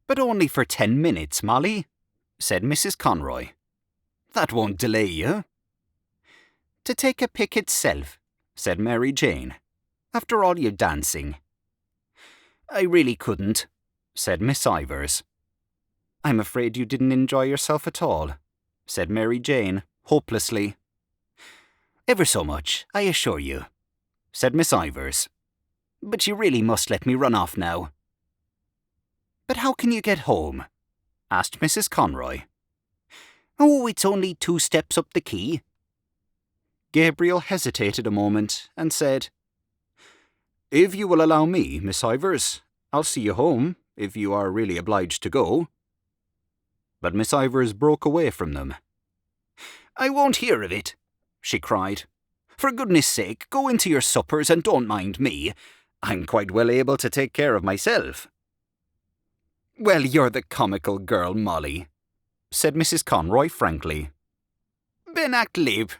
"But only for 10 minutes, Molly," said Mrs. Conroy. "That won't delay you." "To take a pick itself," said Mary Jane, "after all your dancing." "I really couldn't," said Miss Ivors. "I'm afraid you didn't enjoy yourself at all," said Mary Jane, hopelessly. "Ever so much, I assure you," said Miss Ivors. "But you really must let me run off now." "But how can you get home?" asked Mrs. Conroy. "Oh, it's only 2 steps up the quay." Gabriel hesitated a moment and said, "If you will allow me, Miss Ivors, I'll see you home, if you are really obliged to go." But Miss Ivors broke away from them. "I won't hear of it," she cried. "For goodness sake, go into your suppers and don't mind me. I'm quite well able to take care of myself." "Well, you're the comical girl, Molly," said Mrs. Conroy frankly. "Ben act live,"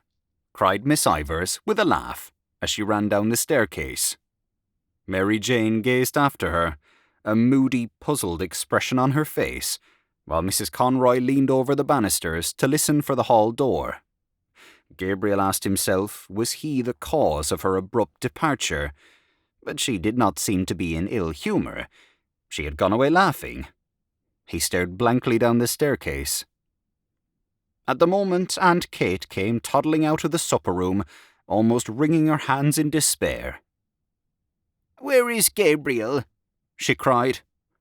cried Miss Ivors with a laugh as she ran down the staircase. Mary Jane gazed after her, a moody, puzzled expression on her face, while Mrs. Conroy leaned over the banisters to listen for the hall door. Gabriel asked himself, was he the cause of her abrupt departure? But she did not seem to be in ill humour. She had gone away laughing. He stared blankly down the staircase. At the moment, Aunt Kate came toddling out of the supper-room, almost wringing her hands in despair. "Where is Gabriel?" she cried.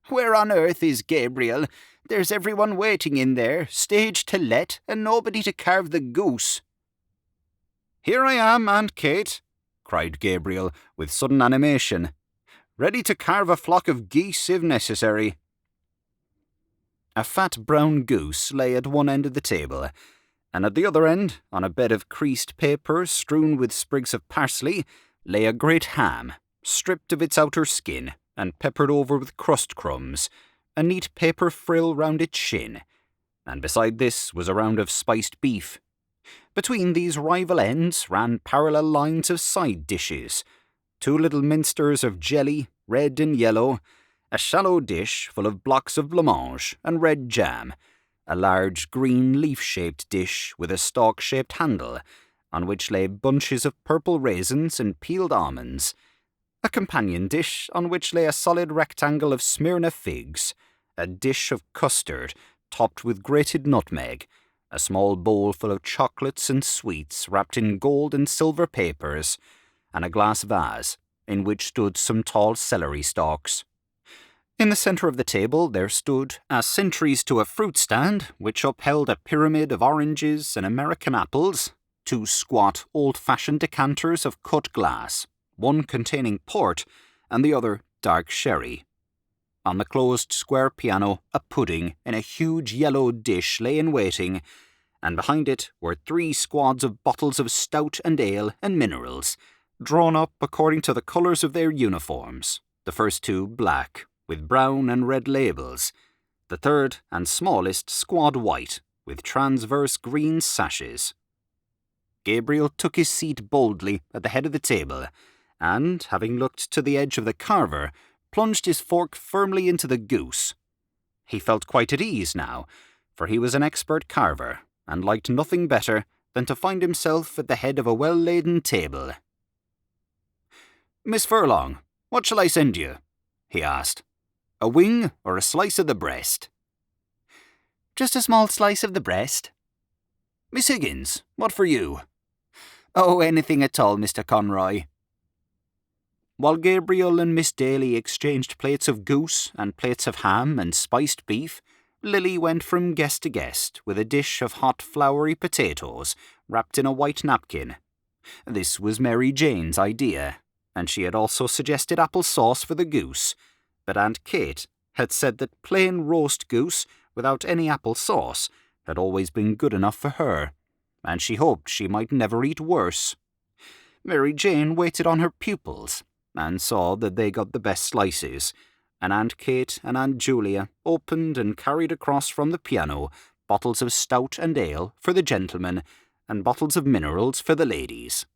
"Where on earth is Gabriel? There's everyone waiting in there, stage to let, and nobody to carve the goose." "Here I am, Aunt Kate," cried Gabriel with sudden animation, "ready to carve a flock of geese if necessary." A fat brown goose lay at one end of the table, and at the other end, on a bed of creased paper strewn with sprigs of parsley, lay a great ham, stripped of its outer skin and peppered over with crust crumbs, a neat paper frill round its shin, and beside this was a round of spiced beef. Between these rival ends ran parallel lines of side dishes, 2 little minsters of jelly, red and yellow, a shallow dish full of blocks of blancmange and red jam, a large green leaf-shaped dish with a stalk-shaped handle, on which lay bunches of purple raisins and peeled almonds, a companion dish on which lay a solid rectangle of Smyrna figs, a dish of custard topped with grated nutmeg, a small bowl full of chocolates and sweets wrapped in gold and silver papers, and a glass vase in which stood some tall celery stalks. In the centre of the table there stood, as sentries to a fruit stand which upheld a pyramid of oranges and American apples, 2 squat, old-fashioned decanters of cut glass, one containing port and the other dark sherry. On the closed square piano a pudding in a huge yellow dish lay in waiting, and behind it were 3 squads of bottles of stout and ale and minerals, drawn up according to the colours of their uniforms, the first 2 black, with brown and red labels, the third and smallest squad white, with transverse green sashes. Gabriel took his seat boldly at the head of the table, and, having looked to the edge of the carver, plunged his fork firmly into the goose. He felt quite at ease now, for he was an expert carver, and liked nothing better than to find himself at the head of a well-laden table. "Miss Furlong, what shall I send you?" he asked. "A wing or a slice of the breast?" "Just a small slice of the breast." "Miss Higgins, what for you?" "Oh, anything at all, Mr. Conroy." While Gabriel and Miss Daly exchanged plates of goose and plates of ham and spiced beef, Lily went from guest to guest with a dish of hot floury potatoes wrapped in a white napkin. This was Mary Jane's idea, and she had also suggested apple sauce for the goose, but Aunt Kate had said that plain roast goose without any apple sauce had always been good enough for her, and she hoped she might never eat worse. Mary Jane waited on her pupils, and saw that they got the best slices, and Aunt Kate and Aunt Julia opened and carried across from the piano bottles of stout and ale for the gentlemen, and bottles of minerals for the ladies.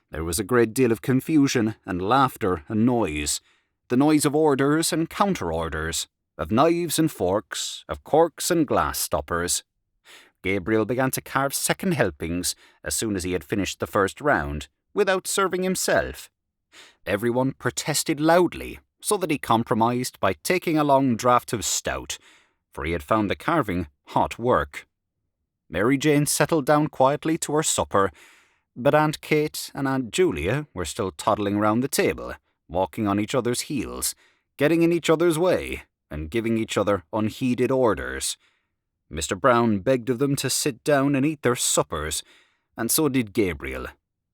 There was a great deal of confusion and laughter and noise, the noise of orders and counter-orders, of knives and forks, of corks and glass stoppers. Gabriel began to carve second helpings as soon as he had finished the first round, without serving himself. Everyone protested loudly, so that he compromised by taking a long draught of stout, for he had found the carving hot work. Mary Jane settled down quietly to her supper, but Aunt Kate and Aunt Julia were still toddling round the table, walking on each other's heels, getting in each other's way, and giving each other unheeded orders. Mr. Brown begged of them to sit down and eat their suppers, and so did Gabriel,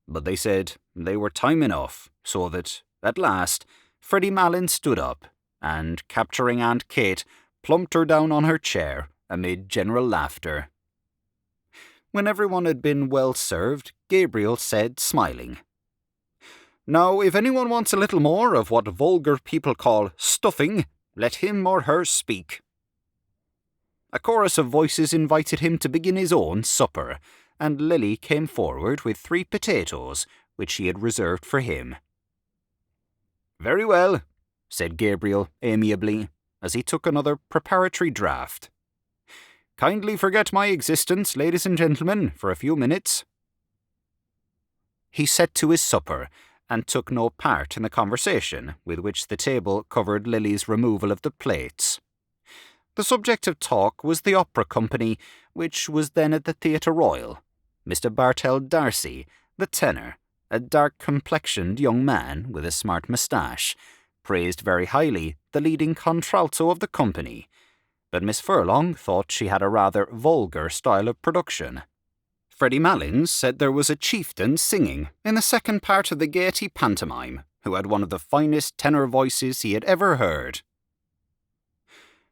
but they said they were time enough, so that, at last, Freddy Malins stood up, and, capturing Aunt Kate, plumped her down on her chair amid general laughter. When everyone had been well served, Gabriel said, smiling, "Now, if anyone wants a little more of what vulgar people call stuffing, let him or her speak." A chorus of voices invited him to begin his own supper, and Lily came forward with 3 potatoes, which she had reserved for him. "Very well," said Gabriel amiably, as he took another preparatory draught. "Kindly forget my existence, ladies and gentlemen, for a few minutes." He set to his supper, and took no part in the conversation with which the table covered Lily's removal of the plates. The subject of talk was the opera company, which was then at the Theatre Royal. Mr. Bartell D'Arcy, the tenor, a dark-complexioned young man with a smart moustache, praised very highly the leading contralto of the company, but Miss Furlong thought she had a rather vulgar style of production. Freddy Malins said there was a chieftain singing in the second part of the Gaiety pantomime, who had one of the finest tenor voices he had ever heard.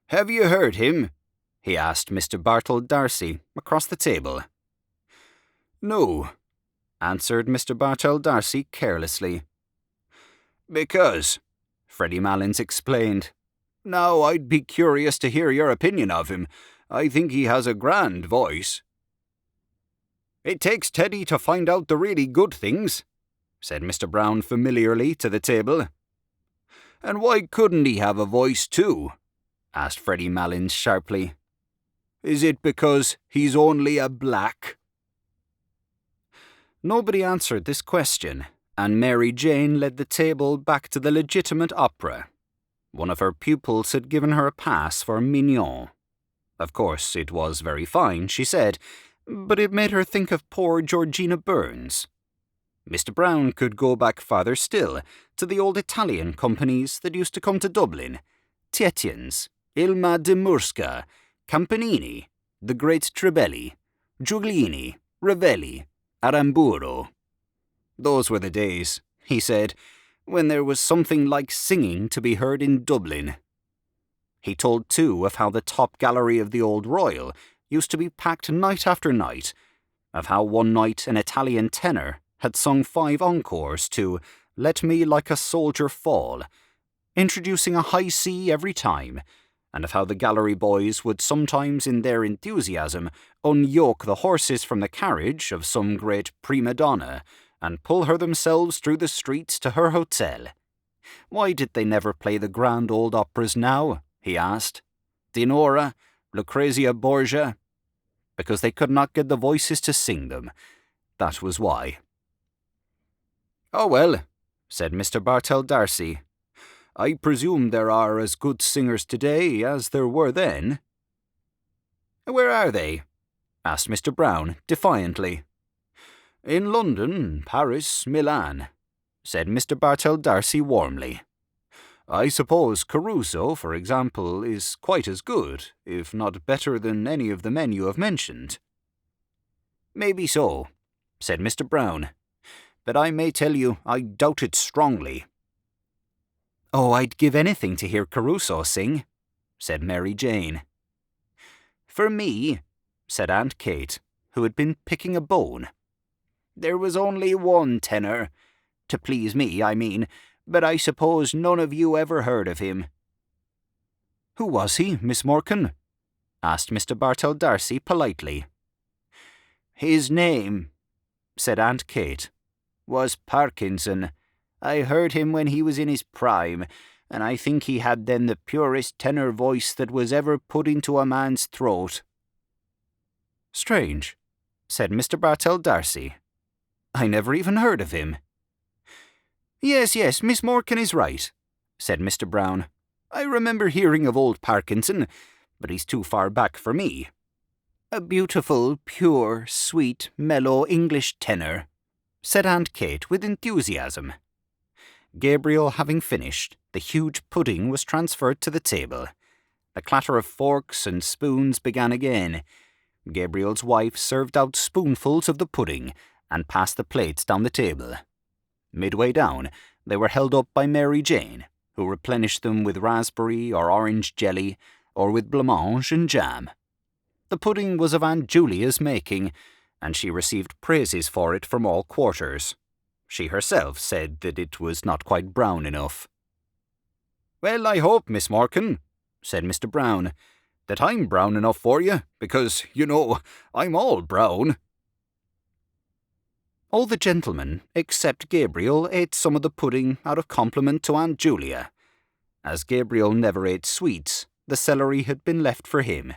"Have you heard him?" he asked Mr. Bartell D'Arcy across the table. "No," answered Mr. Bartell D'Arcy carelessly. "Because," Freddy Malins explained, "now I'd be curious to hear your opinion of him. I think he has a grand voice." "It takes Teddy to find out the really good things," said Mr. Brown familiarly to the table. "And why couldn't he have a voice too?" asked Freddy Malins sharply. "Is it because he's only a black?" Nobody answered this question, and Mary Jane led the table back to the legitimate opera. One of her pupils had given her a pass for Mignon. Of course, it was very fine, she said, but it made her think of poor Georgina Burns. Mr. Brown could go back farther still, to the old Italian companies that used to come to Dublin. Tietjens, Ilma de Murska, Campanini, the great Trebelli, Giuglini, Ravelli, Aramburo. Those were the days, he said, when there was something like singing to be heard in Dublin. He told too of how the top gallery of the Old Royal used to be packed night after night, of how one night an Italian tenor had sung 5 encores to "Let Me Like a Soldier Fall," introducing a high C every time, and of how the gallery boys would sometimes in their enthusiasm unyoke the horses from the carriage of some great prima donna and pull her themselves through the streets to her hotel. Why did they never play the grand old operas now, he asked. Dinora, Lucrezia Borgia? Because they could not get the voices to sing them. That was why. "Oh well," said Mr. Bartell D'Arcy. "I presume there are as good singers today as there were then." "Where are they?" asked Mr. Brown defiantly. "In London, Paris, Milan," said Mr. Bartell D'Arcy warmly. "I suppose Caruso, for example, is quite as good, if not better than any of the men you have mentioned." "Maybe so," said Mr. Brown, "but I may tell you I doubt it strongly." "Oh, I'd give anything to hear Caruso sing," said Mary Jane. "For me," said Aunt Kate, who had been picking a bone, "there was only one tenor. To please me, I mean, but I suppose none of you ever heard of him." "Who was he, Miss Morkan?" asked Mr. Bartell D'Arcy politely. "His name," said Aunt Kate, "was Parkinson. I heard him when he was in his prime, and I think he had then the purest tenor voice that was ever put into a man's throat." "Strange," said Mr. Bartell D'Arcy. "I never even heard of him." Yes, Miss Morkan is right," said Mr. Brown. "I remember hearing of old Parkinson, but he's too far back for me. A beautiful, pure, sweet, mellow English tenor," said Aunt Kate with enthusiasm. Gabriel having finished, the huge pudding was transferred to the table. The clatter of forks and spoons began again. Gabriel's wife served out spoonfuls of the pudding and passed the plates down the table. Midway down, they were held up by Mary Jane, who replenished them with raspberry or orange jelly, or with blancmange and jam. The pudding was of Aunt Julia's making, and she received praises for it from all quarters. She herself said that it was not quite brown enough. "Well, I hope, Miss Morkan," said Mr. Brown, that I'm brown enough for you, because, you know, I'm all brown." All the gentlemen, except Gabriel, ate some of the pudding out of compliment to Aunt Julia. As Gabriel never ate sweets, the celery had been left for him.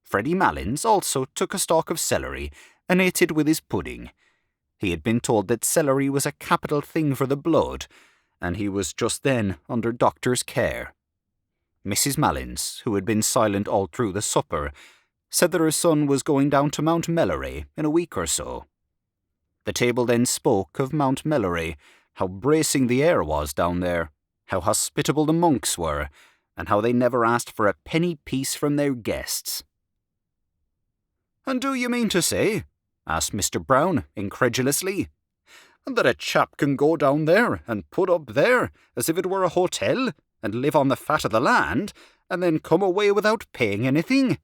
Freddy Malins also took a stalk of celery and ate it with his pudding. He had been told that celery was a capital thing for the blood, and he was just then under doctor's care. Mrs. Malins, who had been silent all through the supper, said that her son was going down to Mount Melleray in a week or so. The table then spoke of Mount Melleray, how bracing the air was down there, how hospitable the monks were, and how they never asked for a penny piece from their guests. "And do you mean to say," asked Mr. Brown incredulously, "that a chap can go down there and put up there as if it were a hotel, and live on the fat of the land, and then come away without paying anything?"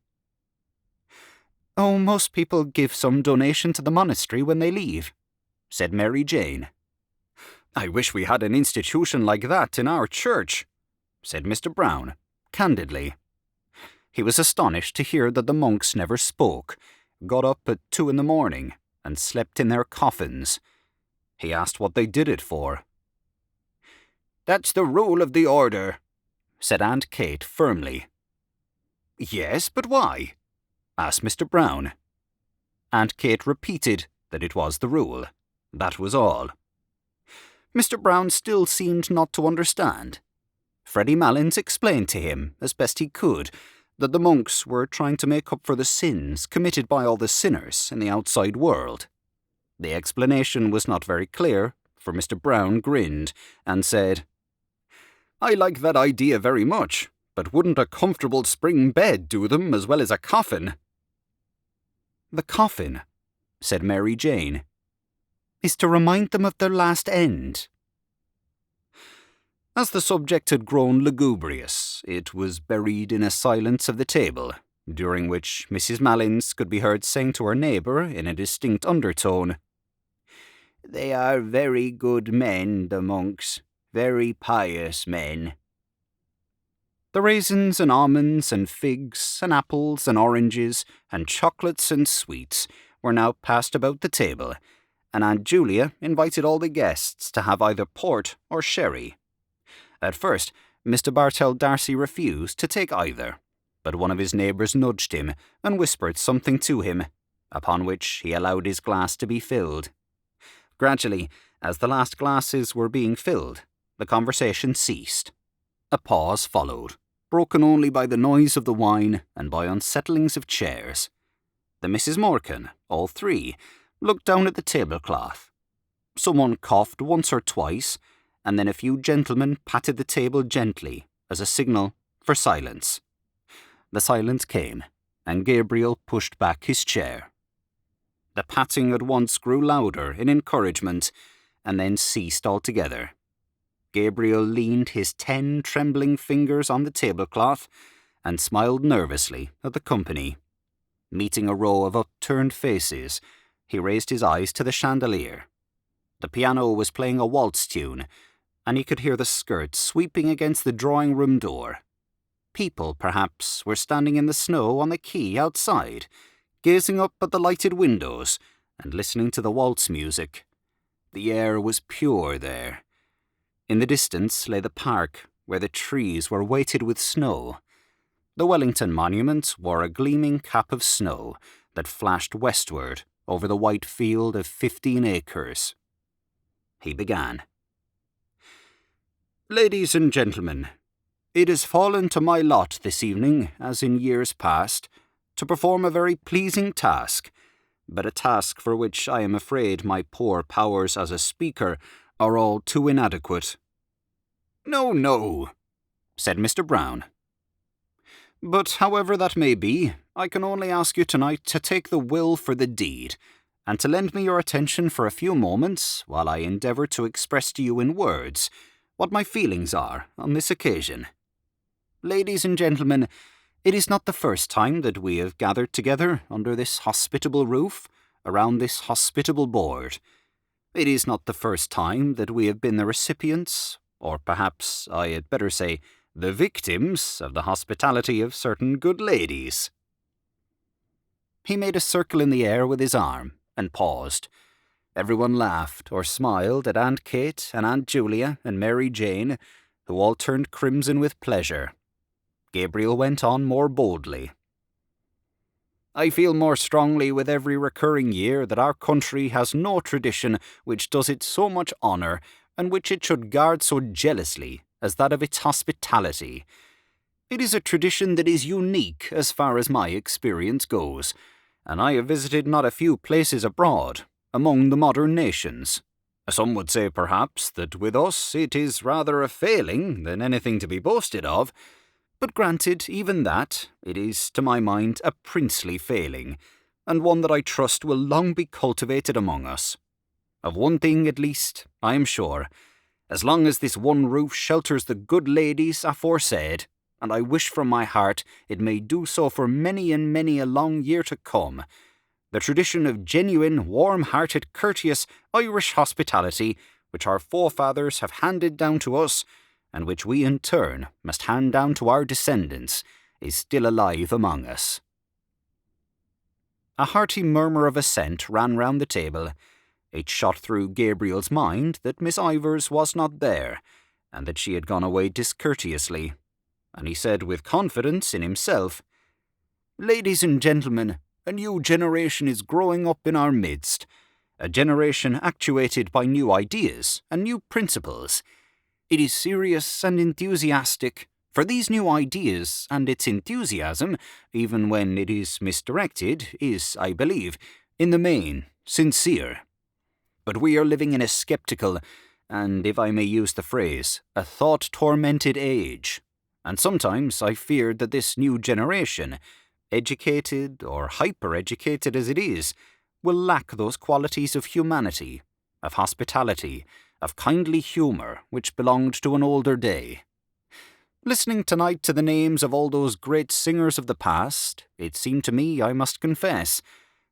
"Oh, most people give some donation to the monastery when they leave," said Mary Jane. "I wish we had an institution like that in our church," said Mr. Brown, candidly. He was astonished to hear that the monks never spoke, got up at 2 a.m, and slept in their coffins. He asked what they did it for. "That's the rule of the order," said Aunt Kate firmly. "Yes, but why?" asked Mr. Brown. Aunt Kate repeated that it was the rule. That was all. Mr. Brown still seemed not to understand. Freddy Malins explained to him, as best he could, that the monks were trying to make up for the sins committed by all the sinners in the outside world. The explanation was not very clear, for Mr. Brown grinned and said, "I like that idea very much, but wouldn't a comfortable spring bed do them as well as a coffin?" "The coffin," said Mary Jane, "is to remind them of their last end." As the subject had grown lugubrious, it was buried in a silence of the table, during which Mrs. Malins could be heard saying to her neighbour in a distinct undertone, "They are very good men, the monks, very pious men." The raisins and almonds and figs and apples and oranges and chocolates and sweets were now passed about the table, and Aunt Julia invited all the guests to have either port or sherry. At first, Mr. Bartell Darcy refused to take either, but one of his neighbours nudged him and whispered something to him, upon which he allowed his glass to be filled. Gradually, as the last glasses were being filled, the conversation ceased. A pause followed, broken only by the noise of the wine and by unsettlings of chairs. The Misses Morkan, all three, looked down at the tablecloth. Someone coughed once or twice, and then a few gentlemen patted the table gently as a signal for silence. The silence came, and Gabriel pushed back his chair. The patting at once grew louder in encouragement, and then ceased altogether. Gabriel leaned his 10 trembling fingers on the tablecloth and smiled nervously at the company. Meeting a row of upturned faces, he raised his eyes to the chandelier. The piano was playing a waltz tune, and he could hear the skirts sweeping against the drawing-room door. People, perhaps, were standing in the snow on the quay outside, gazing up at the lighted windows and listening to the waltz music. The air was pure there. In the distance lay the park, where the trees were weighted with snow. The Wellington Monument wore a gleaming cap of snow that flashed westward over the white field of 15 acres. He began. "Ladies and gentlemen, it has fallen to my lot this evening, as in years past, to perform a very pleasing task, but a task for which I am afraid my poor powers as a speaker are all too inadequate." "No, no," said Mr. Brown. "But however that may be, I can only ask you tonight to take the will for the deed, and to lend me your attention for a few moments while I endeavour to express to you in words what my feelings are on this occasion. Ladies and gentlemen, it is not the first time that we have gathered together under this hospitable roof, around this hospitable board. It is not the first time that we have been the recipients, or perhaps I had better say, the victims of the hospitality of certain good ladies." He made a circle in the air with his arm and paused. Everyone laughed or smiled at Aunt Kate and Aunt Julia and Mary Jane, who all turned crimson with pleasure. Gabriel went on more boldly. "I feel more strongly with every recurring year that our country has no tradition which does it so much honour and which it should guard so jealously as that of its hospitality. It is a tradition that is unique as far as my experience goes, and I have visited not a few places abroad, among the modern nations. Some would say, perhaps, that with us it is rather a failing than anything to be boasted of, but granted even that, it is, to my mind, a princely failing, and one that I trust will long be cultivated among us. Of one thing, at least, I am sure. As long as this one roof shelters the good ladies aforesaid, and I wish from my heart it may do so for many and many a long year to come, the tradition of genuine, warm-hearted, courteous Irish hospitality, which our forefathers have handed down to us, and which we in turn must hand down to our descendants, is still alive among us." A hearty murmur of assent ran round the table. It shot through Gabriel's mind that Miss Ivors was not there, and that she had gone away discourteously, and he said with confidence in himself, "Ladies and gentlemen, a new generation is growing up in our midst, a generation actuated by new ideas and new principles. It is serious and enthusiastic, for these new ideas and its enthusiasm, even when it is misdirected, is, I believe, in the main, sincere. But we are living in a sceptical, and, if I may use the phrase, a thought-tormented age, and sometimes I fear that this new generation, educated or hyper-educated as it is, will lack those qualities of humanity, of hospitality, of kindly humour which belonged to an older day. Listening tonight to the names of all those great singers of the past, it seemed to me, I must confess,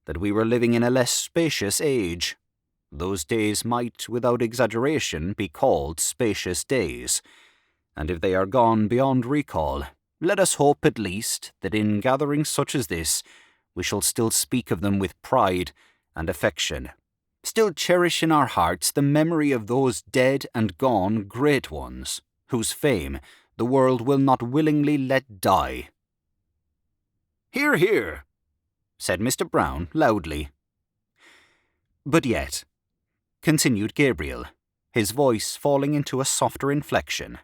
that we were living in a less spacious age. Those days might, without exaggeration, be called spacious days, and if they are gone beyond recall, let us hope at least that in gatherings such as this we shall still speak of them with pride and affection, still cherish in our hearts the memory of those dead and gone great ones, whose fame the world will not willingly let die." "Hear, hear," said Mr. Brown loudly. "But yet," continued Gabriel, his voice falling into a softer inflection,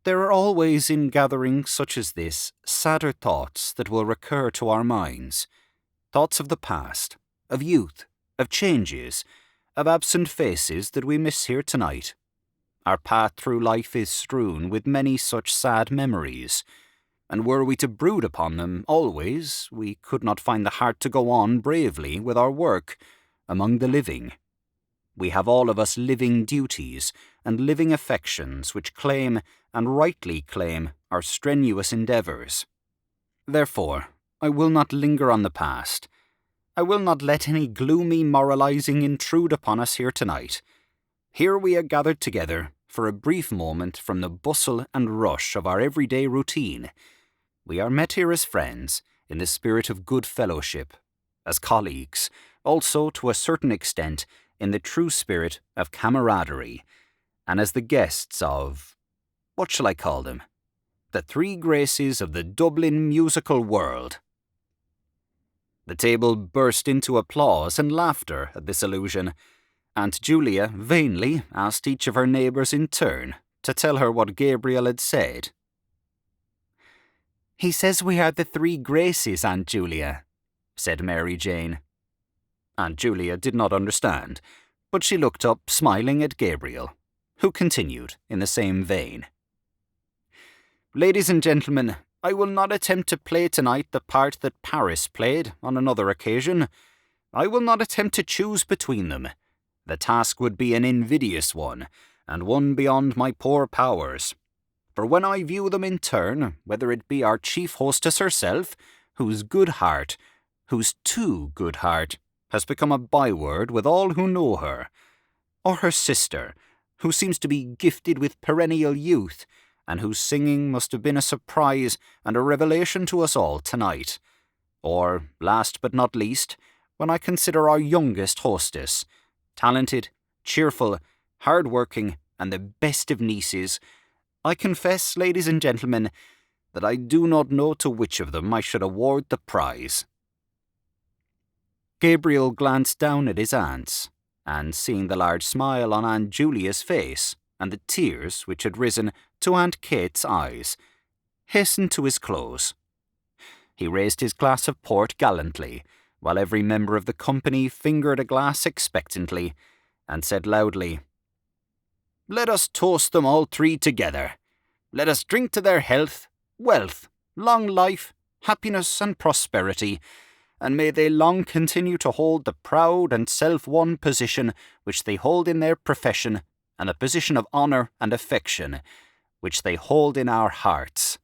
"there are always in gatherings such as this sadder thoughts that will recur to our minds, thoughts of the past, of youth, of changes, of absent faces that we miss here tonight. Our path through life is strewn with many such sad memories, and were we to brood upon them always, we could not find the heart to go on bravely with our work among the living. We have all of us living duties and living affections which claim, and rightly claim, our strenuous endeavours. Therefore, I will not linger on the past. I will not let any gloomy moralising intrude upon us here tonight. Here we are gathered together for a brief moment from the bustle and rush of our everyday routine. We are met here as friends, in the spirit of good fellowship, as colleagues, also to a certain extent in the true spirit of camaraderie, and as the guests of, what shall I call them? The three graces of the Dublin musical world." The table burst into applause and laughter at this allusion. Aunt Julia vainly asked each of her neighbours in turn to tell her what Gabriel had said. "He says we are the three graces, Aunt Julia," said Mary Jane. Aunt Julia did not understand, but she looked up smiling at Gabriel, who continued in the same vein. "Ladies and gentlemen, I will not attempt to play tonight the part that Paris played on another occasion. I will not attempt to choose between them. The task would be an invidious one, and one beyond my poor powers. For when I view them in turn, whether it be our chief hostess herself, whose good heart, whose too good heart, has become a byword with all who know her, or her sister, who seems to be gifted with perennial youth, and whose singing must have been a surprise and a revelation to us all tonight. Or, last but not least, when I consider our youngest hostess, talented, cheerful, hard-working, and the best of nieces, I confess, ladies and gentlemen, that I do not know to which of them I should award the prize." Gabriel glanced down at his aunts, and seeing the large smile on Aunt Julia's face, and the tears which had risen to Aunt Kate's eyes, hastened to his close. He raised his glass of port gallantly, while every member of the company fingered a glass expectantly, and said loudly, "Let us toast them all three together. Let us drink to their health, wealth, long life, happiness and prosperity, and may they long continue to hold the proud and self-won position which they hold in their profession, and the position of honour and affection which they hold in our hearts."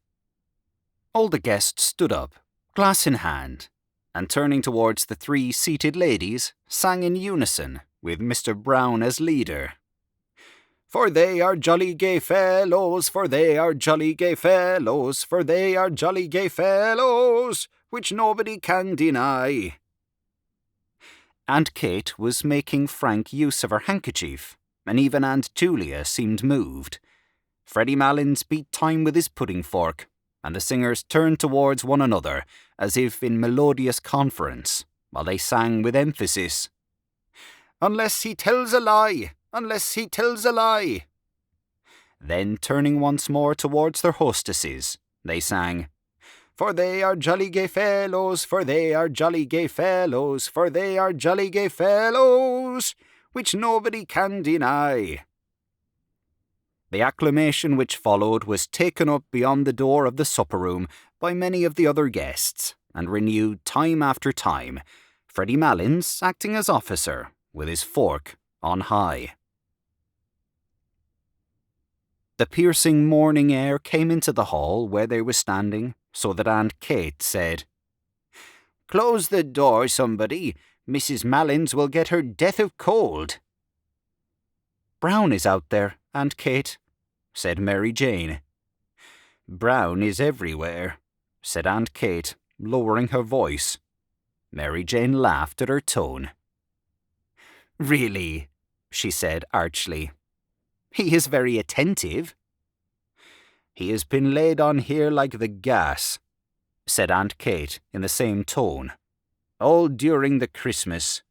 All the guests stood up, glass in hand, and turning towards the three seated ladies, sang in unison, with Mr. Brown as leader. "For they are jolly gay fellows, for they are jolly gay fellows, for they are jolly gay fellows, which nobody can deny." Aunt Kate was making frank use of her handkerchief, and even Aunt Julia seemed moved. Freddy Malins beat time with his pudding fork, and the singers turned towards one another, as if in melodious conference, while they sang with emphasis, "Unless he tells a lie, unless he tells a lie." Then, turning once more towards their hostesses, they sang, "For they are jolly gay fellows, for they are jolly gay fellows, for they are jolly gay fellows, which nobody can deny." The acclamation which followed was taken up beyond the door of the supper-room by many of the other guests, and renewed time after time, Freddy Malins acting as officer, with his fork on high. The piercing morning air came into the hall where they were standing, so that Aunt Kate said, "Close the door, somebody. Mrs. Malins will get her death of cold." "Brown is out there, Aunt Kate," said Mary Jane. "Brown is everywhere," said Aunt Kate, lowering her voice. Mary Jane laughed at her tone. "Really," she said archly, "he is very attentive." "He has been laid on here like the gas," said Aunt Kate in the same tone, "all during the Christmas."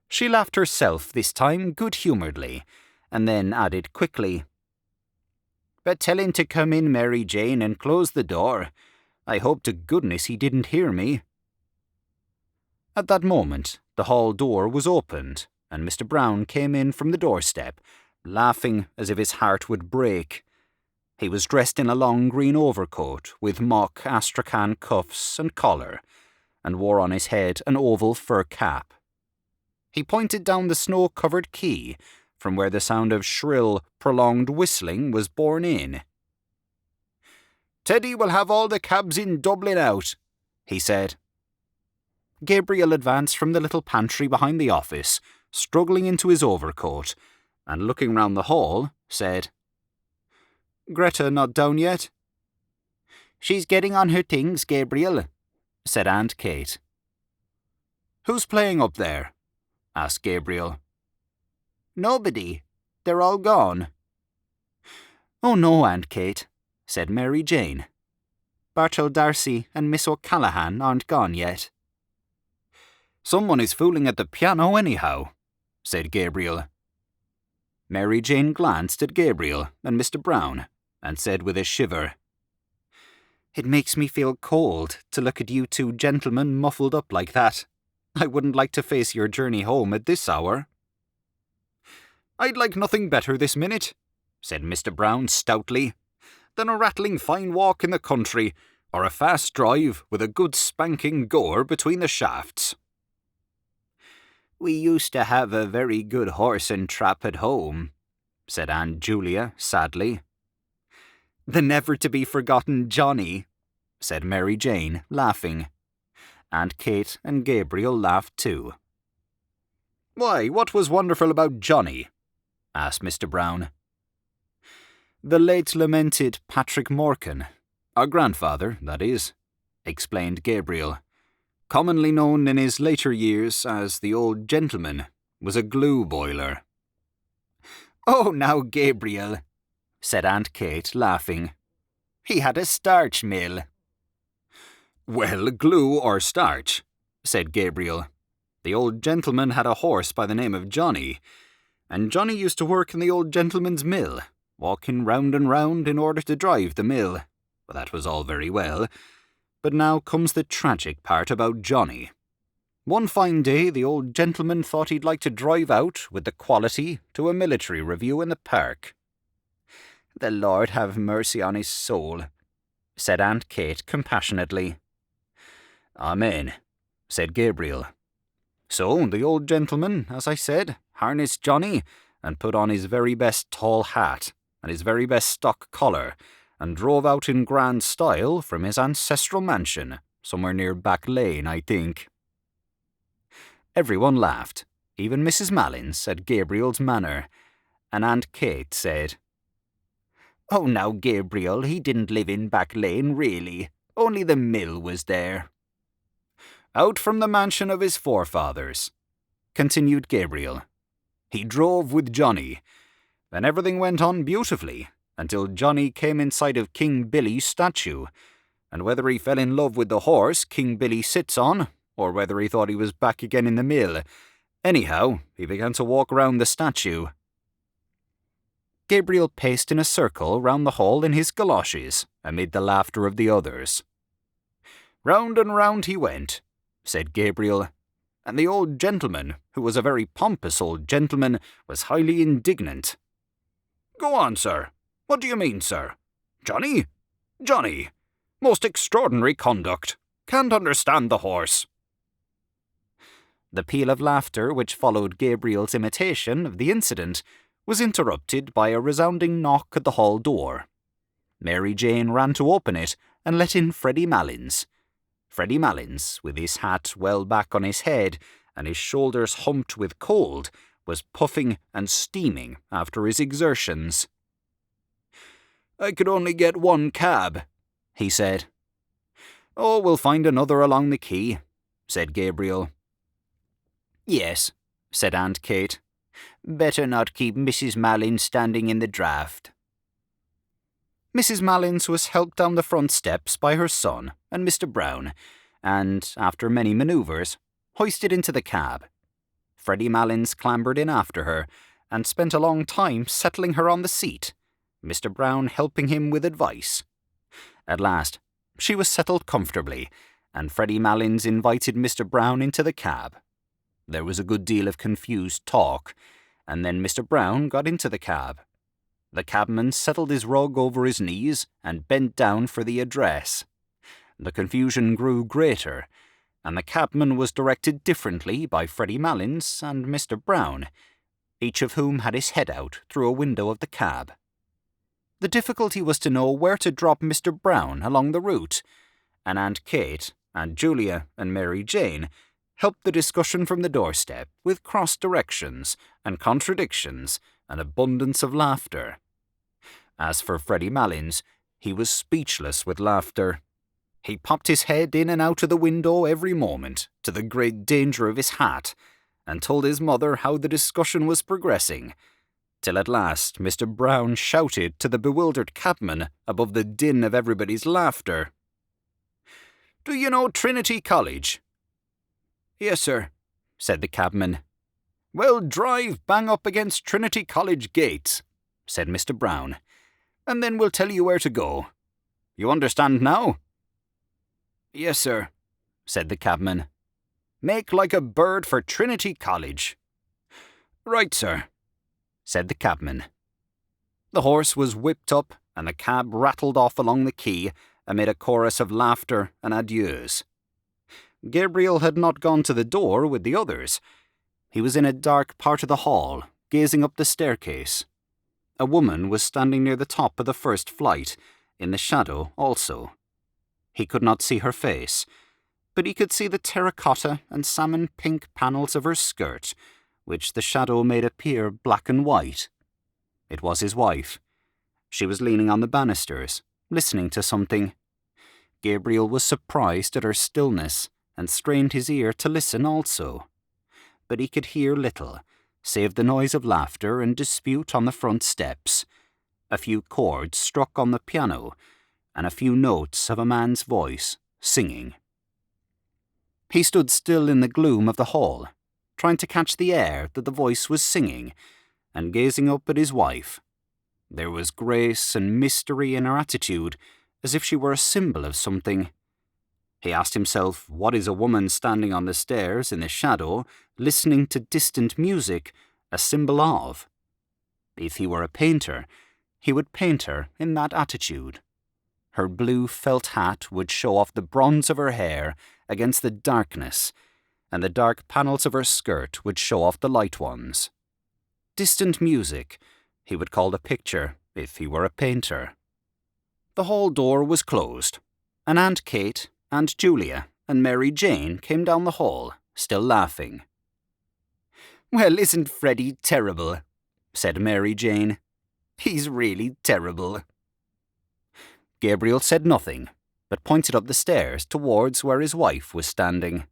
She laughed herself this time good-humouredly, and then added quickly, "But tell him to come in, Mary Jane, and close the door. I hope to goodness he didn't hear me." At that moment, the hall door was opened, and Mr. Brown came in from the doorstep, laughing as if his heart would break. He was dressed in a long green overcoat with mock astrakhan cuffs and collar, and wore on his head an oval fur cap. He pointed down the snow-covered quay, from where the sound of shrill, prolonged whistling was borne in. "Teddy will have all the cabs in Dublin out," he said. Gabriel advanced from the little pantry behind the office, struggling into his overcoat, and looking round the hall, said, "Greta not down yet?" "She's getting on her things, Gabriel," said Aunt Kate. "Who's playing up there?" asked Gabriel. "Nobody. They're all gone." "Oh no, Aunt Kate," said Mary Jane. "Bartol Darcy and Miss O'Callaghan aren't gone yet." "Someone is fooling at the piano anyhow," said Gabriel. Mary Jane glanced at Gabriel and Mr. Brown, and said with a shiver, "It makes me feel cold to look at you two gentlemen muffled up like that. I wouldn't like to face your journey home at this hour." "I'd like nothing better this minute," said Mr. Brown stoutly, "than a rattling fine walk in the country, or a fast drive with a good spanking goer between the shafts." "We used to have a very good horse and trap at home," said Aunt Julia sadly. "The never-to-be-forgotten Johnny," said Mary Jane, laughing. Aunt Kate and Gabriel laughed too. "Why, what was wonderful about Johnny?" asked Mr. Brown. "The late lamented Patrick Morkan, our grandfather, that is," explained Gabriel, "commonly known in his later years as the old gentleman, was a glue boiler." "Oh, now, Gabriel," said Aunt Kate, laughing. "He had a starch mill." "Well, glue or starch," said Gabriel. "The old gentleman had a horse by the name of Johnny, and Johnny used to work in the old gentleman's mill, walking round and round in order to drive the mill. Well, that was all very well, but now comes the tragic part about Johnny. One fine day the old gentleman thought he'd like to drive out with the quality to a military review in the park." "The Lord have mercy on his soul," said Aunt Kate compassionately. "Amen," said Gabriel. "So the old gentleman, as I said, harnessed Johnny and put on his very best tall hat and his very best stock collar and drove out in grand style from his ancestral mansion, somewhere near Back Lane, I think." Everyone laughed, even Mrs. Malins at Gabriel's manner, and Aunt Kate said, "Oh, now, Gabriel, he didn't live in Back Lane, really. Only the mill was there." "Out from the mansion of his forefathers," continued Gabriel. "He drove with Johnny, and everything went on beautifully until Johnny came in sight of King Billy's statue, and whether he fell in love with the horse King Billy sits on, or whether he thought he was back again in the mill, anyhow, he began to walk round the statue." Gabriel paced in a circle round the hall in his galoshes, amid the laughter of the others. "Round and round he went," said Gabriel, "and the old gentleman, who was a very pompous old gentleman, was highly indignant." "Go on, sir. What do you mean, sir? Johnny? Johnny? Most extraordinary conduct. Can't understand the horse." The peal of laughter which followed Gabriel's imitation of the incident was interrupted by a resounding knock at the hall door. Mary Jane ran to open it and let in Freddy Malins. Freddy Malins, with his hat well back on his head and his shoulders humped with cold, was puffing and steaming after his exertions. "I could only get one cab," he said. "Oh, we'll find another along the quay," said Gabriel. "Yes," said Aunt Kate. "Better not keep Mrs. Malins standing in the draught." Mrs. Malins was helped down the front steps by her son and Mr. Brown, and, after many manoeuvres, hoisted into the cab. Freddy Malins clambered in after her, and spent a long time settling her on the seat, Mr. Brown helping him with advice. At last, she was settled comfortably, and Freddy Malins invited Mr. Brown into the cab. There was a good deal of confused talk, and then Mr. Brown got into the cab. The cabman settled his rug over his knees and bent down for the address. The confusion grew greater, and the cabman was directed differently by Freddy Malins and Mr. Brown, each of whom had his head out through a window of the cab. The difficulty was to know where to drop Mr. Brown along the route, and Aunt Kate, Aunt Julia, and Mary Jane helped the discussion from the doorstep with cross-directions and contradictions and abundance of laughter. As for Freddy Malins, he was speechless with laughter. He popped his head in and out of the window every moment, to the great danger of his hat, and told his mother how the discussion was progressing, till at last Mr. Brown shouted to the bewildered cabman above the din of everybody's laughter, "Do you know Trinity College?" "Yes, sir," said the cabman. "Well, drive bang up against Trinity College gates," said Mr. Brown, "and then we'll tell you where to go. You understand now?" "Yes, sir," said the cabman. "Make like a bird for Trinity College." "Right, sir," said the cabman. The horse was whipped up, and the cab rattled off along the quay amid a chorus of laughter and adieus. Gabriel had not gone to the door with the others. He was in a dark part of the hall, gazing up the staircase. A woman was standing near the top of the first flight, in the shadow also. He could not see her face, but he could see the terracotta and salmon-pink panels of her skirt, which the shadow made appear black and white. It was his wife, She was leaning on the banisters, listening to something. Gabriel was surprised at her stillness and strained his ear to listen also. But he could hear little, save the noise of laughter and dispute on the front steps, a few chords struck on the piano, and a few notes of a man's voice singing. He stood still in the gloom of the hall, trying to catch the air that the voice was singing, and gazing up at his wife. There was grace and mystery in her attitude, as if she were a symbol of something. He asked himself, what is a woman standing on the stairs in the shadow, listening to distant music, a symbol of? If he were a painter, he would paint her in that attitude. Her blue felt hat would show off the bronze of her hair against the darkness, and the dark panels of her skirt would show off the light ones. Distant music, he would call the picture if he were a painter. The hall door was closed, and Aunt Kate, Aunt Julia, and Mary Jane came down the hall, still laughing. "Well, isn't Freddy terrible?" said Mary Jane. "He's really terrible." Gabriel said nothing, but pointed up the stairs towards where his wife was standing.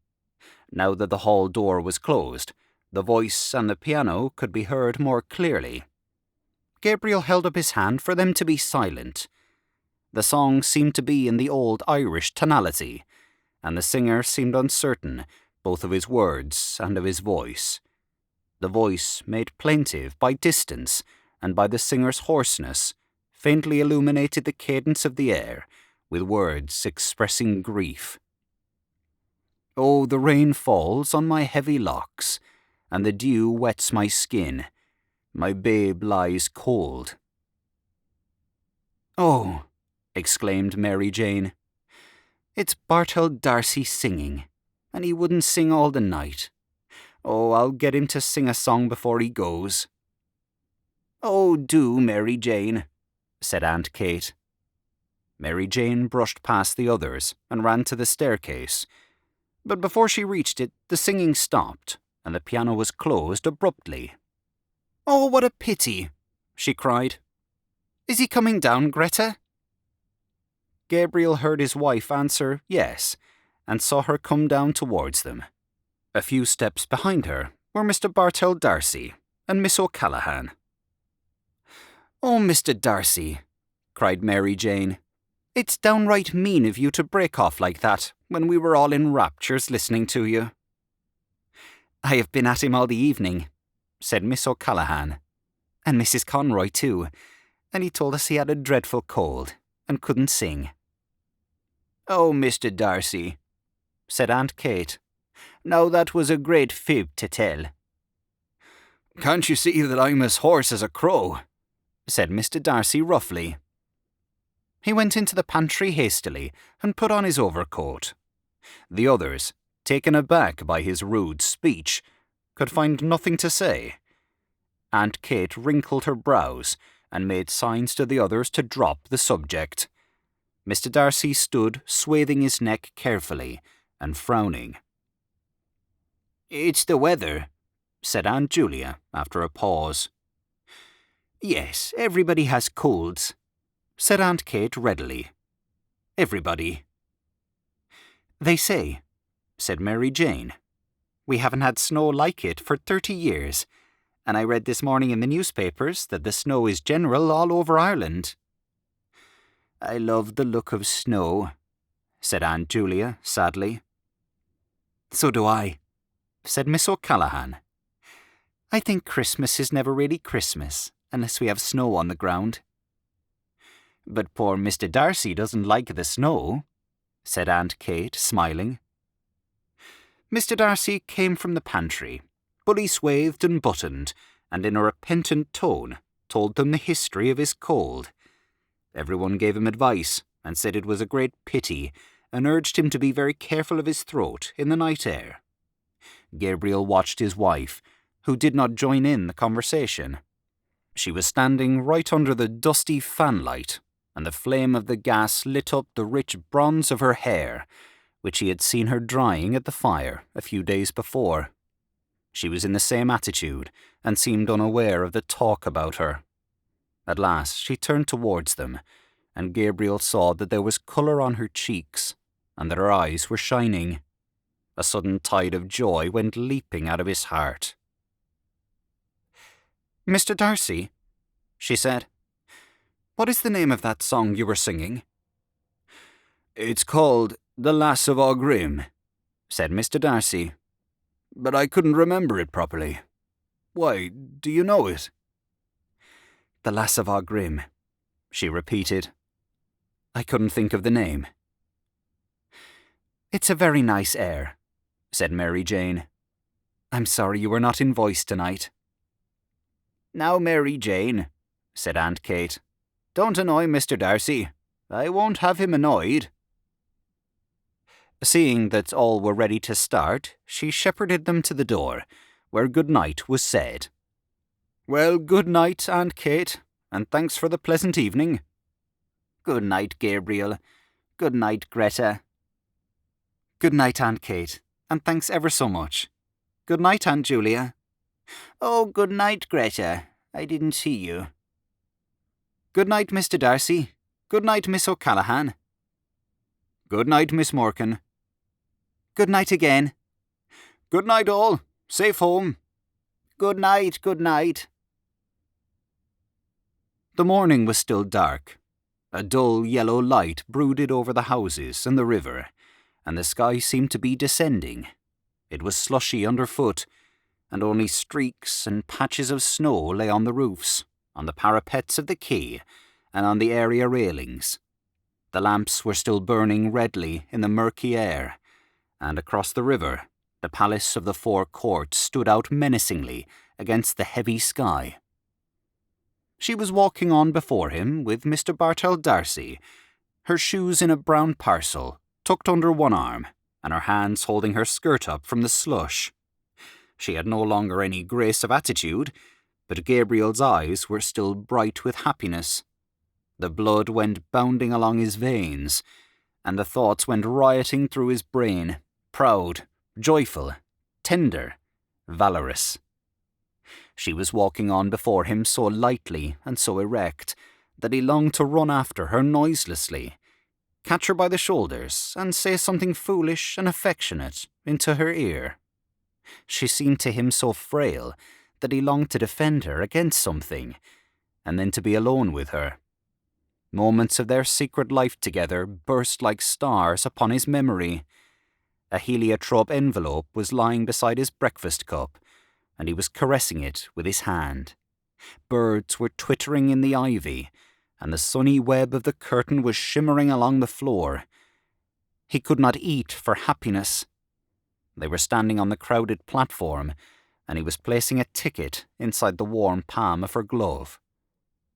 Now that the hall door was closed, the voice and the piano could be heard more clearly. Gabriel held up his hand for them to be silent. The song seemed to be in the old Irish tonality, and the singer seemed uncertain both of his words and of his voice. The voice, made plaintive by distance and by the singer's hoarseness, faintly illuminated the cadence of the air, with words expressing grief. "Oh, the rain falls on my heavy locks, and the dew wets my skin. My babe lies cold." "Oh," exclaimed Mary Jane, "it's Bartell D'Arcy singing, and he wouldn't sing all the night. Oh, I'll get him to sing a song before he goes." "Oh, do, Mary Jane," said Aunt Kate. Mary Jane brushed past the others and ran to the staircase, but before she reached it, the singing stopped, and the piano was closed abruptly. "Oh, what a pity," she cried. "Is he coming down, Greta?" Gabriel heard his wife answer yes, and saw her come down towards them. A few steps behind her were Mr. Bartell D'Arcy and Miss O'Callaghan. "Oh, Mr. D'Arcy," cried Mary Jane, "it's downright mean of you to break off like that when we were all in raptures listening to you." "I have been at him all the evening," said Miss O'Callaghan, "and Mrs. Conroy too, and he told us he had a dreadful cold and couldn't sing." "Oh, Mr. D'Arcy," said Aunt Kate, "now that was a great fib to tell." "Can't you see that I'm as hoarse as a crow?" said Mr. D'Arcy roughly. He went into the pantry hastily and put on his overcoat. The others, taken aback by his rude speech, could find nothing to say. Aunt Kate wrinkled her brows and made signs to the others to drop the subject. Mr. D'Arcy stood swathing his neck carefully and frowning. "It's the weather," said Aunt Julia after a pause. "Yes, everybody has colds," said Aunt Kate readily. "Everybody." "They say," said Mary Jane, "we haven't had snow like it for 30 years, and I read this morning in the newspapers that the snow is general all over Ireland." "I love the look of snow," said Aunt Julia sadly. "So do I," said Miss O'Callaghan. "I think Christmas is never really Christmas unless we have snow on the ground." "But poor Mr. D'Arcy doesn't like the snow," said Aunt Kate, smiling. Mr. D'Arcy came from the pantry, fully swathed and buttoned, and in a repentant tone told them the history of his cold. Everyone gave him advice and said it was a great pity, and urged him to be very careful of his throat in the night air. Gabriel watched his wife, who did not join in the conversation. She was standing right under the dusty fanlight, and the flame of the gas lit up the rich bronze of her hair, which he had seen her drying at the fire a few days before. She was in the same attitude, and seemed unaware of the talk about her. At last she turned towards them, and Gabriel saw that there was colour on her cheeks, and that her eyes were shining. A sudden tide of joy went leaping out of his heart. "Mr. Darcy," she said, "what is the name of that song you were singing?" "It's called The Lass of Aughrim," said Mr. Darcy, "but I couldn't remember it properly. Why, do you know it?" "The Lass of Aughrim," she repeated. "I couldn't think of the name." "It's a very nice air," said Mary Jane. "I'm sorry you were not in voice tonight." "Now, Mary Jane," said Aunt Kate, "don't annoy Mr. Darcy. I won't have him annoyed." Seeing that all were ready to start, she shepherded them to the door, where good night was said. "Well, good night, Aunt Kate, and thanks for the pleasant evening." "Good night, Gabriel. Good night, Greta." "Good night, Aunt Kate, and thanks ever so much. Good night, Aunt Julia." "Oh, good night, Greta. I didn't see you." "Good night, Mr. Darcy. Good night, Miss O'Callaghan." "Good night, Miss Morkan." "Good night again." "Good night, all. Safe home." "Good night, good night." The morning was still dark. A dull yellow light brooded over the houses and the river, and the sky seemed to be descending. It was slushy underfoot, and only streaks and patches of snow lay on the roofs, on the parapets of the quay, and on the area railings. The lamps were still burning redly in the murky air, and across the river, the palace of the Four Courts stood out menacingly against the heavy sky. She was walking on before him with Mr. Bartell Darcy, her shoes in a brown parcel, tucked under one arm, and her hands holding her skirt up from the slush. She had no longer any grace of attitude, but Gabriel's eyes were still bright with happiness. The blood went bounding along his veins, and the thoughts went rioting through his brain, proud, joyful, tender, valorous. She was walking on before him so lightly and so erect that he longed to run after her noiselessly, catch her by the shoulders, and say something foolish and affectionate into her ear. She seemed to him so frail that he longed to defend her against something, and then to be alone with her. Moments of their secret life together burst like stars upon his memory. A heliotrope envelope was lying beside his breakfast cup, and he was caressing it with his hand. Birds were twittering in the ivy, and the sunny web of the curtain was shimmering along the floor. He could not eat for happiness. They were standing on the crowded platform, and he was placing a ticket inside the warm palm of her glove.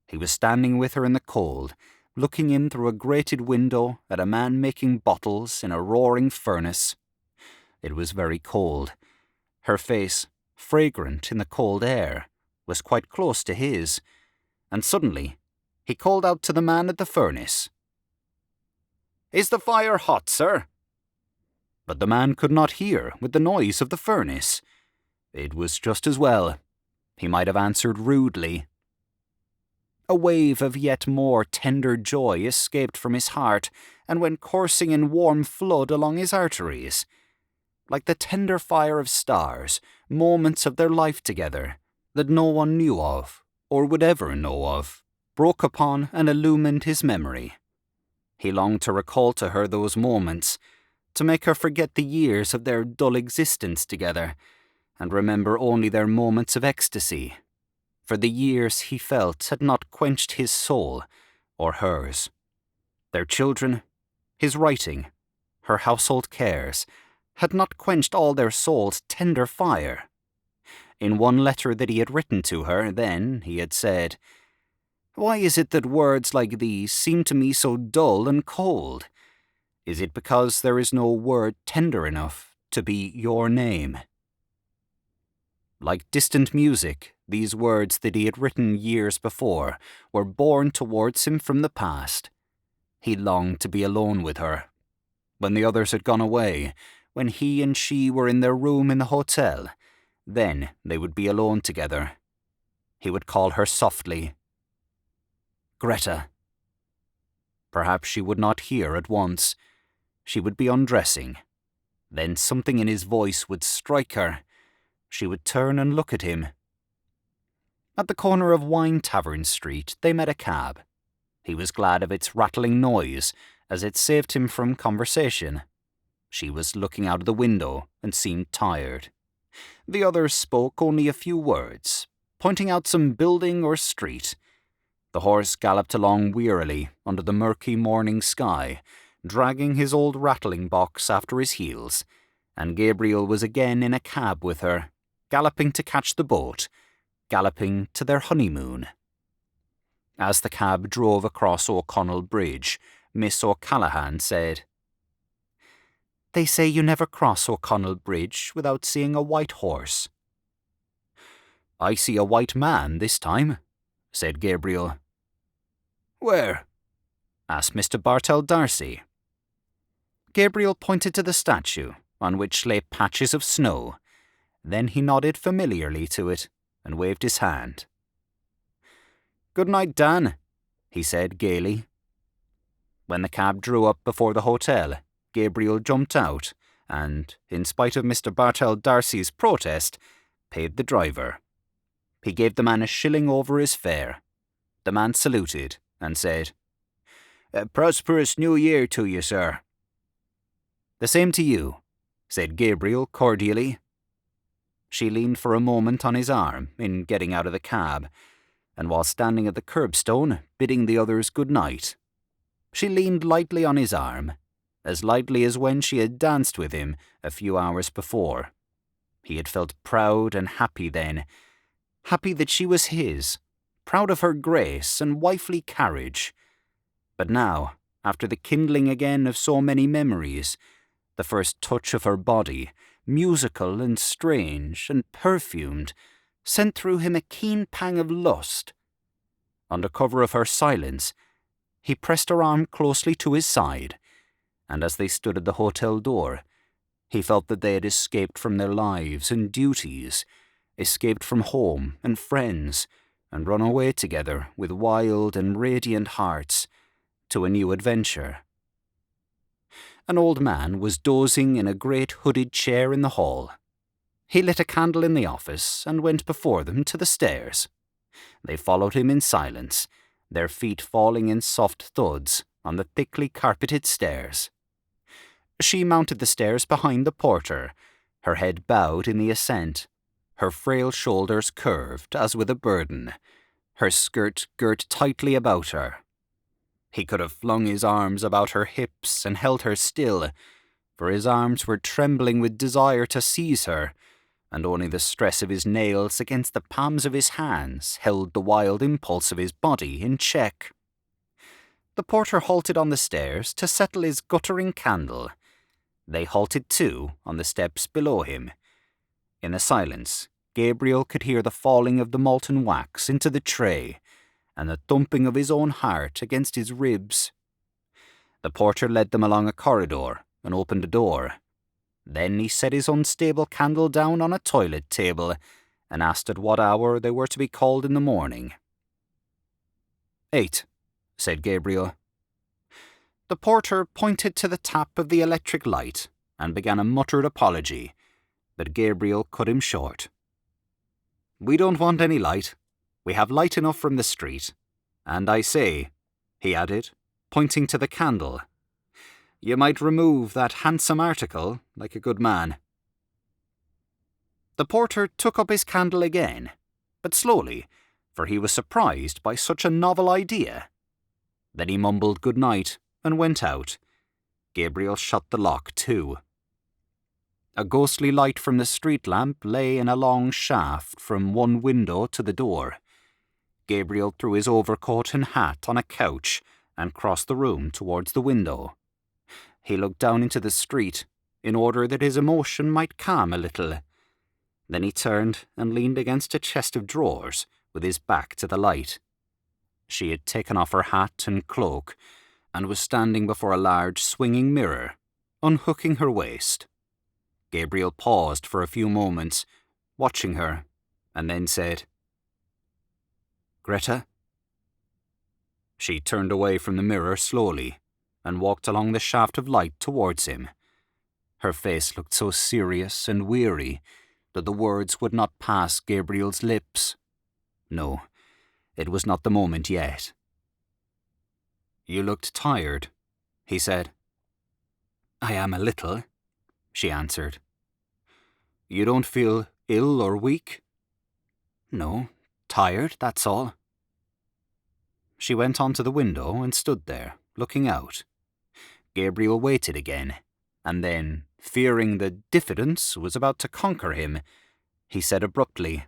He was standing with her in the cold, looking in through a grated window at a man making bottles in a roaring furnace. It was very cold. Her face, fragrant in the cold air, was quite close to his, and suddenly he called out to the man at the furnace, "Is the fire hot, sir?" But the man could not hear with the noise of the furnace. It was just as well. He might have answered rudely. A wave of yet more tender joy escaped from his heart and went coursing in warm flood along his arteries. Like the tender fire of stars, moments of their life together, that no one knew of, or would ever know of, broke upon and illumined his memory. He longed to recall to her those moments, to make her forget the years of their dull existence together, and remember only their moments of ecstasy. For the years he felt had not quenched his soul, or hers. Their children, his writing, her household cares, had not quenched all their soul's tender fire. In one letter that he had written to her then, he had said, "Why is it that words like these seem to me so dull and cold? Is it because there is no word tender enough to be your name?" Like distant music, these words that he had written years before were borne towards him from the past. He longed to be alone with her. When the others had gone away, when he and she were in their room in the hotel, then they would be alone together. He would call her softly. Greta. Perhaps she would not hear at once. She would be undressing. Then something in his voice would strike her. She would turn and look at him. At the corner of Wine Tavern Street, they met a cab. He was glad of its rattling noise, as it saved him from conversation. She was looking out of the window and seemed tired. The others spoke only a few words, pointing out some building or street. The horse galloped along wearily under the murky morning sky, dragging his old rattling box after his heels, and Gabriel was again in a cab with her, galloping to catch the boat, galloping to their honeymoon. As the cab drove across O'Connell Bridge, Miss O'Callaghan said, "They say you never cross O'Connell Bridge without seeing a white horse." "I see a white man this time," said Gabriel. Where? asked Mr. Bartell D'Arcy. Gabriel pointed to the statue, on which lay patches of snow. Then he nodded familiarly to it and waved his hand. "Good night, Dan," he said gaily. When the cab drew up before the hotel, Gabriel jumped out and, in spite of Mr. Bartell D'Arcy's protest, paid the driver. He gave the man a shilling over his fare. The man saluted and said, "A prosperous New Year to you, sir." "The same to you," said Gabriel cordially. She leaned for a moment on his arm in getting out of the cab, and while standing at the curbstone, bidding the others good night. She leaned lightly on his arm, as lightly as when she had danced with him a few hours before. He had felt proud and happy then, happy that she was his, proud of her grace and wifely carriage. But now, after the kindling again of so many memories, the first touch of her body, musical and strange and perfumed, sent through him a keen pang of lust. Under cover of her silence, he pressed her arm closely to his side, and as they stood at the hotel door, he felt that they had escaped from their lives and duties, escaped from home and friends, and run away together with wild and radiant hearts to a new adventure. An old man was dozing in a great hooded chair in the hall. He lit a candle in the office and went before them to the stairs. They followed him in silence, their feet falling in soft thuds on the thickly carpeted stairs. She mounted the stairs behind the porter, her head bowed in the ascent, her frail shoulders curved as with a burden, her skirt girt tightly about her. He could have flung his arms about her hips and held her still, for his arms were trembling with desire to seize her, and only the stress of his nails against the palms of his hands held the wild impulse of his body in check. The porter halted on the stairs to settle his guttering candle. They halted too on the steps below him. In the silence, Gabriel could hear the falling of the molten wax into the tray, and the thumping of his own heart against his ribs. The porter led them along a corridor and opened a door. Then he set his unstable candle down on a toilet table and asked at what hour they were to be called in the morning. 8, said Gabriel. The porter pointed to the tap of the electric light and began a muttered apology, but Gabriel cut him short. "We don't want any light. We have light enough from the street. And I say," he added, pointing to the candle, "you might remove that handsome article like a good man." The porter took up his candle again, but slowly, for he was surprised by such a novel idea. Then he mumbled good night and went out. Gabriel shut the lock too. A ghostly light from the street lamp lay in a long shaft from one window to the door. Gabriel threw his overcoat and hat on a couch and crossed the room towards the window. He looked down into the street in order that his emotion might calm a little. Then he turned and leaned against a chest of drawers with his back to the light. She had taken off her hat and cloak and was standing before a large swinging mirror, unhooking her waist. Gabriel paused for a few moments, watching her, and then said, "Greta?" She turned away from the mirror slowly and walked along the shaft of light towards him. Her face looked so serious and weary that the words would not pass Gabriel's lips. No, it was not the moment yet. "You looked tired," he said. "I am a little," she answered. "You don't feel ill or weak?" "No, tired, that's all." She went on to the window and stood there, looking out. Gabriel waited again, and then, fearing that diffidence was about to conquer him, he said abruptly,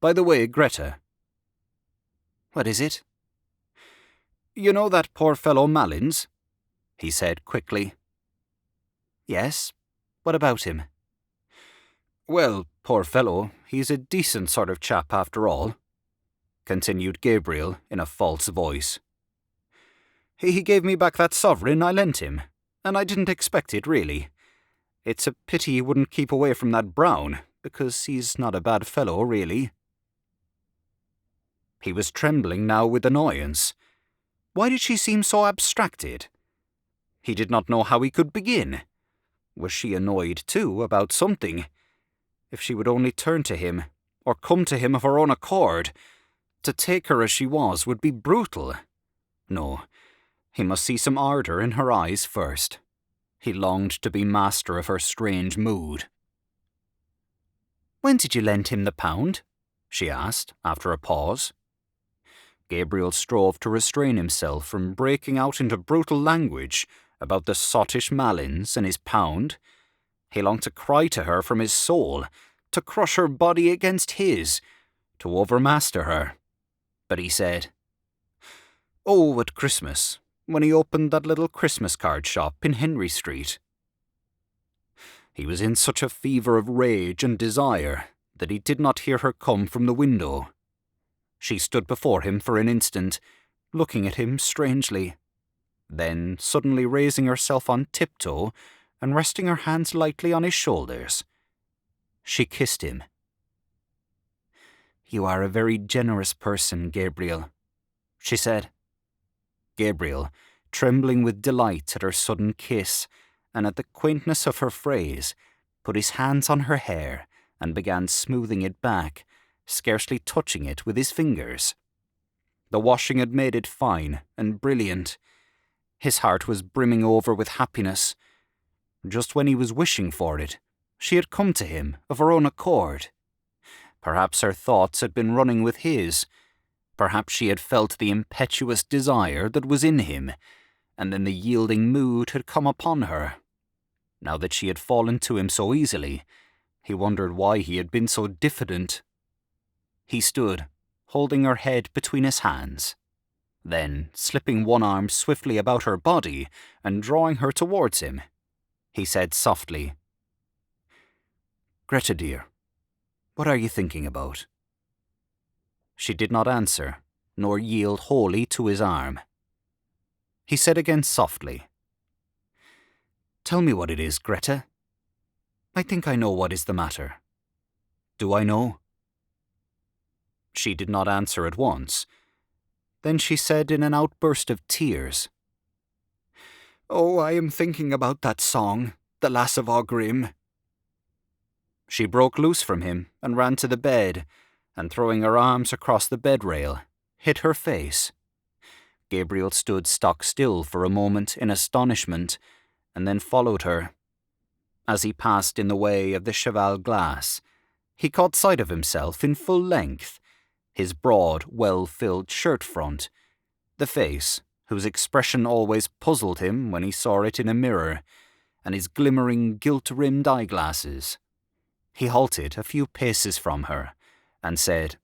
"By the way, Greta." "What is it?" "You know that poor fellow Malins?" he said quickly. "Yes. What about him?" "Well, poor fellow, he's a decent sort of chap after all," continued Gabriel in a false voice. "He gave me back that sovereign I lent him, and I didn't expect it, really. It's a pity he wouldn't keep away from that Brown, because he's not a bad fellow, really." He was trembling now with annoyance. Why did she seem so abstracted? He did not know how he could begin. Was she annoyed, too, about something? If she would only turn to him, or come to him of her own accord. To take her as she was would be brutal. No, he must see some ardour in her eyes first. He longed to be master of her strange mood. "When did you lend him the £1?" she asked, after a pause. Gabriel strove to restrain himself from breaking out into brutal language about the sottish Malins and his £1. He longed to cry to her from his soul, to crush her body against his, to overmaster her. But he said, "Oh, at Christmas, when he opened that little Christmas card shop in Henry Street." He was in such a fever of rage and desire that he did not hear her come from the window. She stood before him for an instant, looking at him strangely, then suddenly raising herself on tiptoe and resting her hands lightly on his shoulders. She kissed him. "You are a very generous person, Gabriel," she said. Gabriel, trembling with delight at her sudden kiss and at the quaintness of her phrase, put his hands on her hair and began smoothing it back, scarcely touching it with his fingers. The washing had made it fine and brilliant. His heart was brimming over with happiness. Just when he was wishing for it, she had come to him of her own accord. Perhaps her thoughts had been running with his. Perhaps she had felt the impetuous desire that was in him, and then the yielding mood had come upon her. Now that she had fallen to him so easily, he wondered why he had been so diffident. He stood, holding her head between his hands. Then, slipping one arm swiftly about her body and drawing her towards him, he said softly, "Greta, dear, what are you thinking about?" She did not answer, nor yield wholly to his arm. He said again softly, "Tell me what it is, Greta. I think I know what is the matter. Do I know?" She did not answer at once. Then she said in an outburst of tears, "Oh, I am thinking about that song, The Lass of Aughrim." She broke loose from him and ran to the bed, and throwing her arms across the bed rail, hid her face. Gabriel stood stock still for a moment in astonishment, and then followed her. As he passed in the way of the cheval glass, he caught sight of himself in full length, his broad, well-filled shirt front, the face, whose expression always puzzled him when he saw it in a mirror, and his glimmering gilt-rimmed eyeglasses. He halted a few paces from her, and said,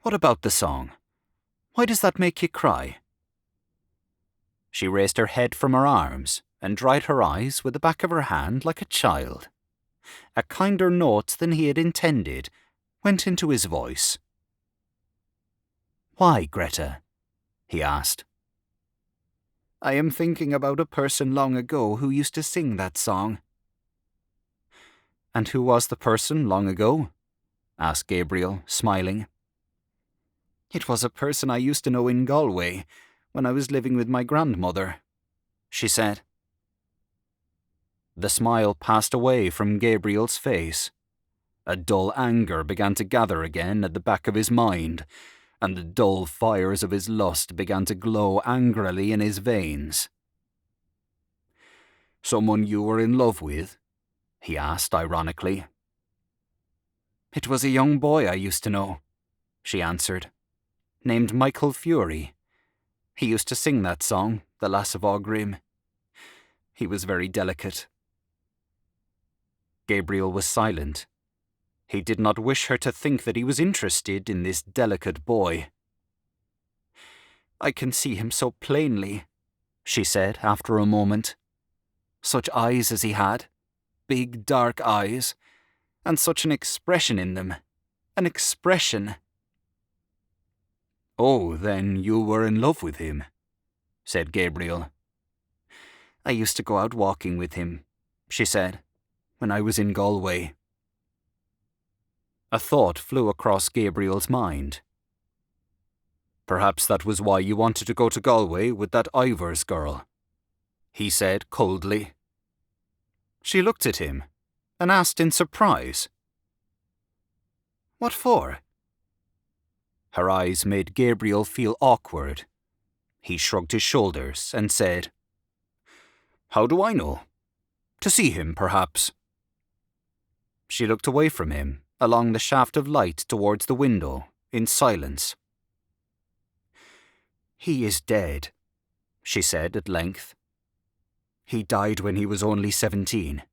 "What about the song? Why does that make you cry?" She raised her head from her arms, and dried her eyes with the back of her hand like a child. A kinder note than he had intended went into his voice. "Why, Greta?" he asked. "I am thinking about a person long ago who used to sing that song." "And who was the person long ago?" asked Gabriel, smiling. It was a person I used to know in Galway when I was living with my grandmother," she said. The smile passed away from Gabriel's face. A dull anger began to gather again at the back of his mind, and the dull fires of his lust began to glow angrily in his veins. "Someone you were in love with?" he asked ironically. "It was a young boy I used to know," she answered, "named Michael Fury. He used to sing that song, The Lass of Aughrim. He was very delicate." Gabriel was silent. He did not wish her to think that he was interested in this delicate boy. "I can see him so plainly," she said after a moment. "Such eyes as he had, big dark eyes, and such an expression in them, an expression." "Oh, then you were in love with him," said Gabriel. "I used to go out walking with him," she said, "when I was in Galway." A thought flew across Gabriel's mind. "Perhaps that was why you wanted to go to Galway with that Ivors girl," he said coldly. She looked at him and asked in surprise, "What for?" Her eyes made Gabriel feel awkward. He shrugged his shoulders and said, "How do I know? To see him, perhaps." She looked away from him, along the shaft of light towards the window, in silence. "He is dead," she said at length. "He died when he was only 17.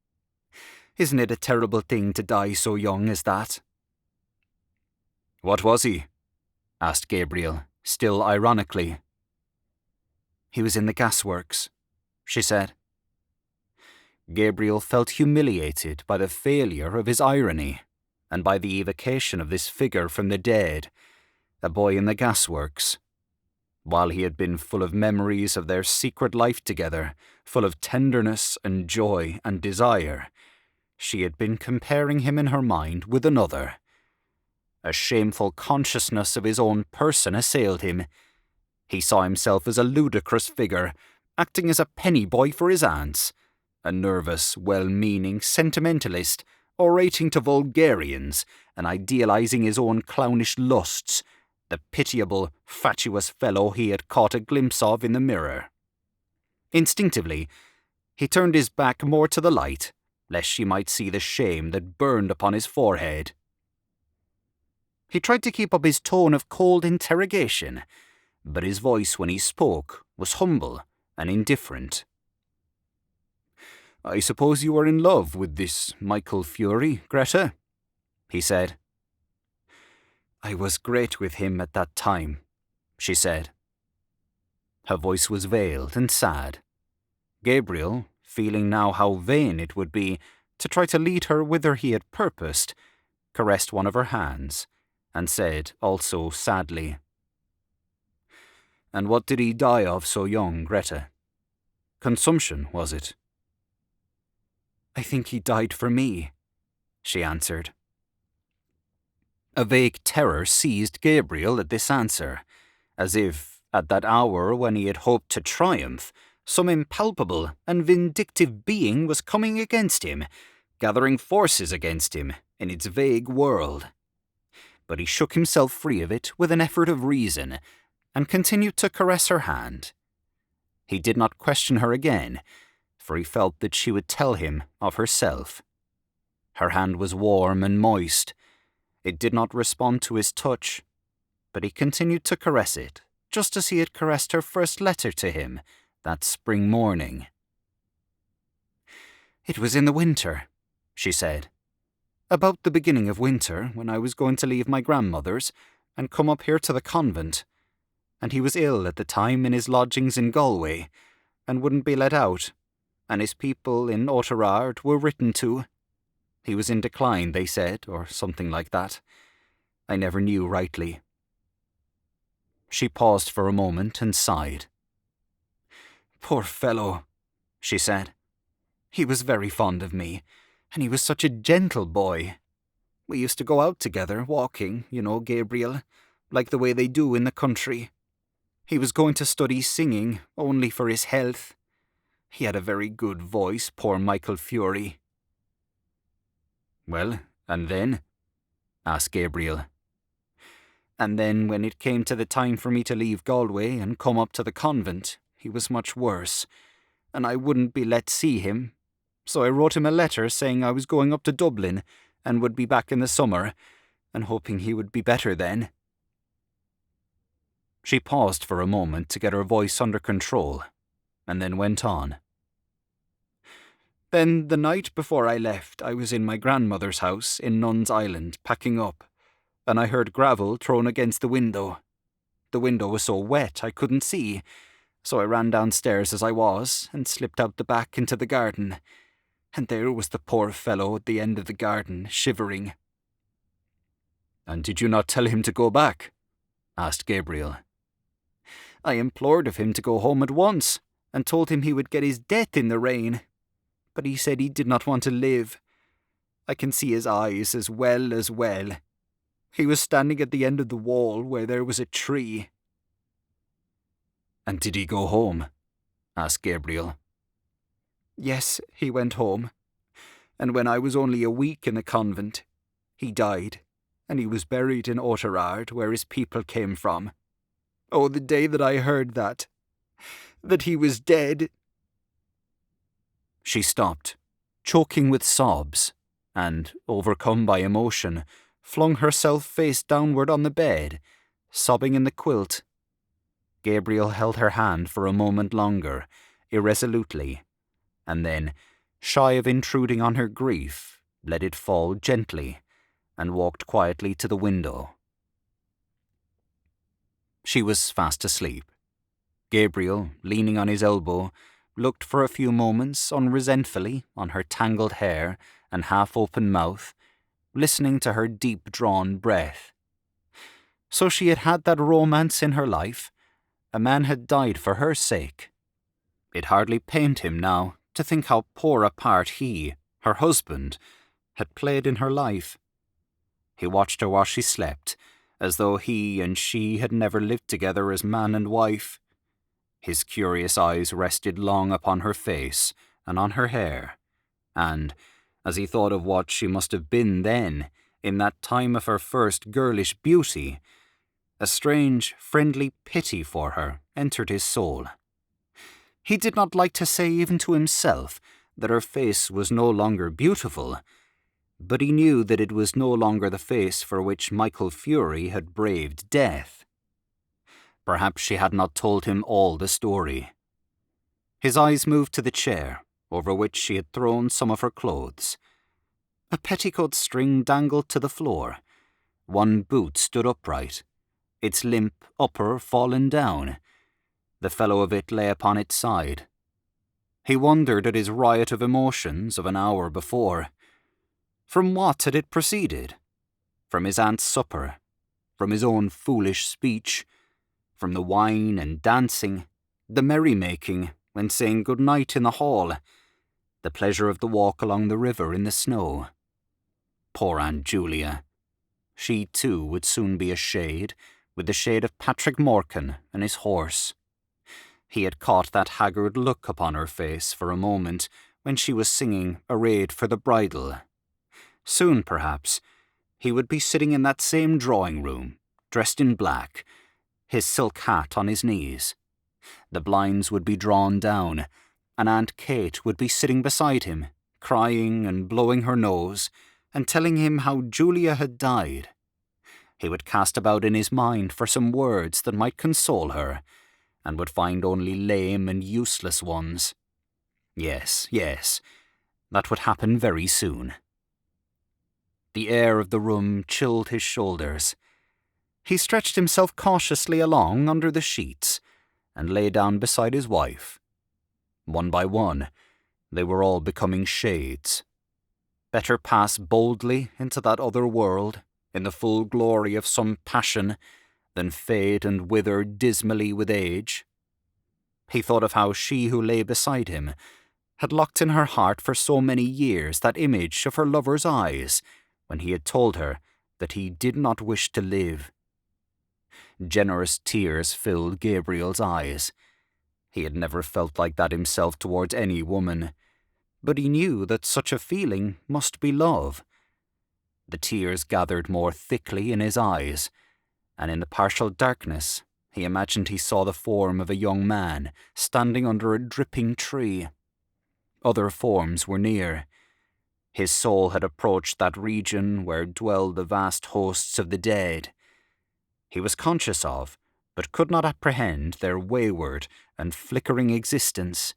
Isn't it a terrible thing to die so young as that?" "What was he?" asked Gabriel, still ironically. "He was in the gasworks," she said. Gabriel felt humiliated by the failure of his irony, and by the evocation of this figure from the dead, a boy in the gasworks. While he had been full of memories of their secret life together, full of tenderness and joy and desire, she had been comparing him in her mind with another. A shameful consciousness of his own person assailed him. He saw himself as a ludicrous figure, acting as a penny boy for his aunts, a nervous, well-meaning sentimentalist, orating to vulgarians and idealizing his own clownish lusts, the pitiable, fatuous fellow he had caught a glimpse of in the mirror. Instinctively, he turned his back more to the light, lest she might see the shame that burned upon his forehead. He tried to keep up his tone of cold interrogation, but his voice when he spoke was humble and indifferent. "I suppose you were in love with this Michael Fury, Greta?" he said. "I was great with him at that time," she said. Her voice was veiled and sad. Gabriel, feeling now how vain it would be to try to lead her whither he had purposed, caressed one of her hands, and said, also sadly, "And what did he die of so young, Greta? Consumption, was it?" "I think he died for me," she answered. A vague terror seized Gabriel at this answer, as if, at that hour when he had hoped to triumph, some impalpable and vindictive being was coming against him, gathering forces against him in its vague world. But he shook himself free of it with an effort of reason, and continued to caress her hand. He did not question her again, for he felt that she would tell him of herself. Her hand was warm and moist. It did not respond to his touch, but he continued to caress it, just as he had caressed her first letter to him that spring morning. "It was in the winter," she said. "About the beginning of winter, when I was going to leave my grandmother's and come up here to the convent, and he was ill at the time in his lodgings in Galway, and wouldn't be let out, and his people in Oughterard were written to. He was in decline, they said, or something like that. I never knew rightly." She paused for a moment and sighed. "Poor fellow," she said. "He was very fond of me, and he was such a gentle boy. We used to go out together, walking, you know, Gabriel, like the way they do in the country. He was going to study singing, only for his health. He had a very good voice, poor Michael Fury." "Well, and then?" asked Gabriel. "And then when it came to the time for me to leave Galway and come up to the convent, he was much worse, and I wouldn't be let see him. So I wrote him a letter saying I was going up to Dublin and would be back in the summer, and hoping he would be better then." She paused for a moment to get her voice under control, and then went on. "Then the night before I left, I was in my grandmother's house in Nuns Island packing up, and I heard gravel thrown against the window. The window was so wet I couldn't see, so I ran downstairs as I was and slipped out the back into the garden, and there was the poor fellow at the end of the garden, shivering." "And did you not tell him to go back?" asked Gabriel. "I implored of him to go home at once, and told him he would get his death in the rain. But he said he did not want to live. I can see his eyes as well as well. He was standing at the end of the wall where there was a tree." "And did he go home?" asked Gabriel. "Yes, he went home. And when I was only a week in the convent, he died, and he was buried in Oughterard, where his people came from. Oh, the day that I heard that he was dead." She stopped, choking with sobs, and, overcome by emotion, flung herself face downward on the bed, sobbing in the quilt. Gabriel held her hand for a moment longer, irresolutely, and then, shy of intruding on her grief, let it fall gently, and walked quietly to the window. She was fast asleep. Gabriel, leaning on his elbow, looked for a few moments unresentfully on her tangled hair and half-open mouth, listening to her deep-drawn breath. So she had had that romance in her life. A man had died for her sake. It hardly pained him now to think how poor a part he, her husband, had played in her life. He watched her while she slept, as though he and she had never lived together as man and wife. His curious eyes rested long upon her face and on her hair, and, as he thought of what she must have been then, in that time of her first girlish beauty, a strange, friendly pity for her entered his soul. He did not like to say even to himself that her face was no longer beautiful, but he knew that it was no longer the face for which Michael Fury had braved death. Perhaps she had not told him all the story. His eyes moved to the chair, over which she had thrown some of her clothes. A petticoat string dangled to the floor. One boot stood upright, its limp upper fallen down. The fellow of it lay upon its side. He wondered at his riot of emotions of an hour before. From what had it proceeded? From his aunt's supper, from his own foolish speech, from the wine and dancing, the merrymaking when saying good night in the hall, the pleasure of the walk along the river in the snow. Poor Aunt Julia. She too would soon be a shade, with the shade of Patrick Morkan and his horse. He had caught that haggard look upon her face for a moment when she was singing Arrayed for the Bridal. Soon, perhaps, he would be sitting in that same drawing-room, dressed in black, his silk hat on his knees. The blinds would be drawn down, and Aunt Kate would be sitting beside him, crying and blowing her nose, and telling him how Julia had died. He would cast about in his mind for some words that might console her, and would find only lame and useless ones. Yes, that would happen very soon. The air of the room chilled his shoulders. He stretched himself cautiously along under the sheets, and lay down beside his wife. One by one, they were all becoming shades. Better pass boldly into that other world, in the full glory of some passion, than fade and wither dismally with age. He thought of how she who lay beside him had locked in her heart for so many years that image of her lover's eyes, when he had told her that he did not wish to live. Generous tears filled Gabriel's eyes. He had never felt like that himself towards any woman, but he knew that such a feeling must be love. The tears gathered more thickly in his eyes, and in the partial darkness he imagined he saw the form of a young man standing under a dripping tree. Other forms were near. His soul had approached that region where dwell the vast hosts of the dead. He was conscious of, but could not apprehend, their wayward and flickering existence.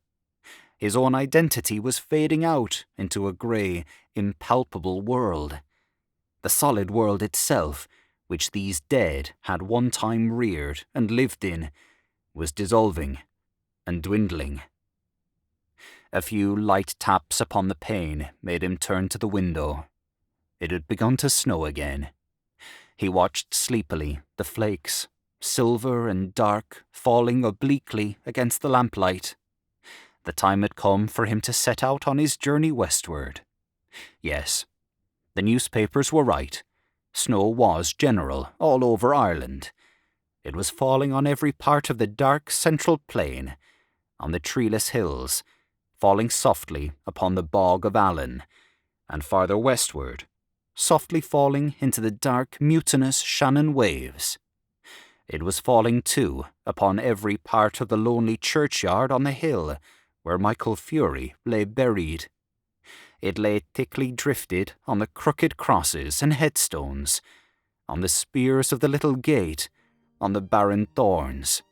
His own identity was fading out into a grey, impalpable world. The solid world itself, which these dead had one time reared and lived in, was dissolving and dwindling. A few light taps upon the pane made him turn to the window. It had begun to snow again. He watched sleepily the flakes, silver and dark, falling obliquely against the lamplight. The time had come for him to set out on his journey westward. Yes, the newspapers were right. Snow was general all over Ireland. It was falling on every part of the dark central plain, on the treeless hills, falling softly upon the bog of Allen, and farther westward, softly falling into the dark, mutinous Shannon waves. It was falling, too, upon every part of the lonely churchyard on the hill, where Michael Fury lay buried. It lay thickly drifted on the crooked crosses and headstones, on the spears of the little gate, on the barren thorns.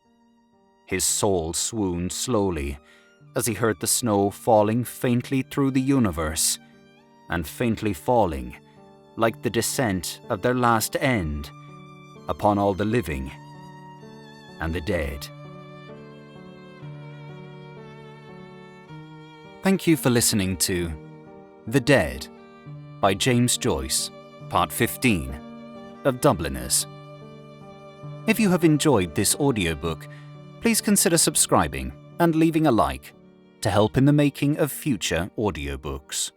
His soul swooned slowly as he heard the snow falling faintly through the universe, and faintly falling, like the descent of their last end, upon all the living and the dead. Thank you for listening to The Dead by James Joyce, Part 15 of Dubliners. If you have enjoyed this audiobook, please consider subscribing and leaving a like to help in the making of future audiobooks.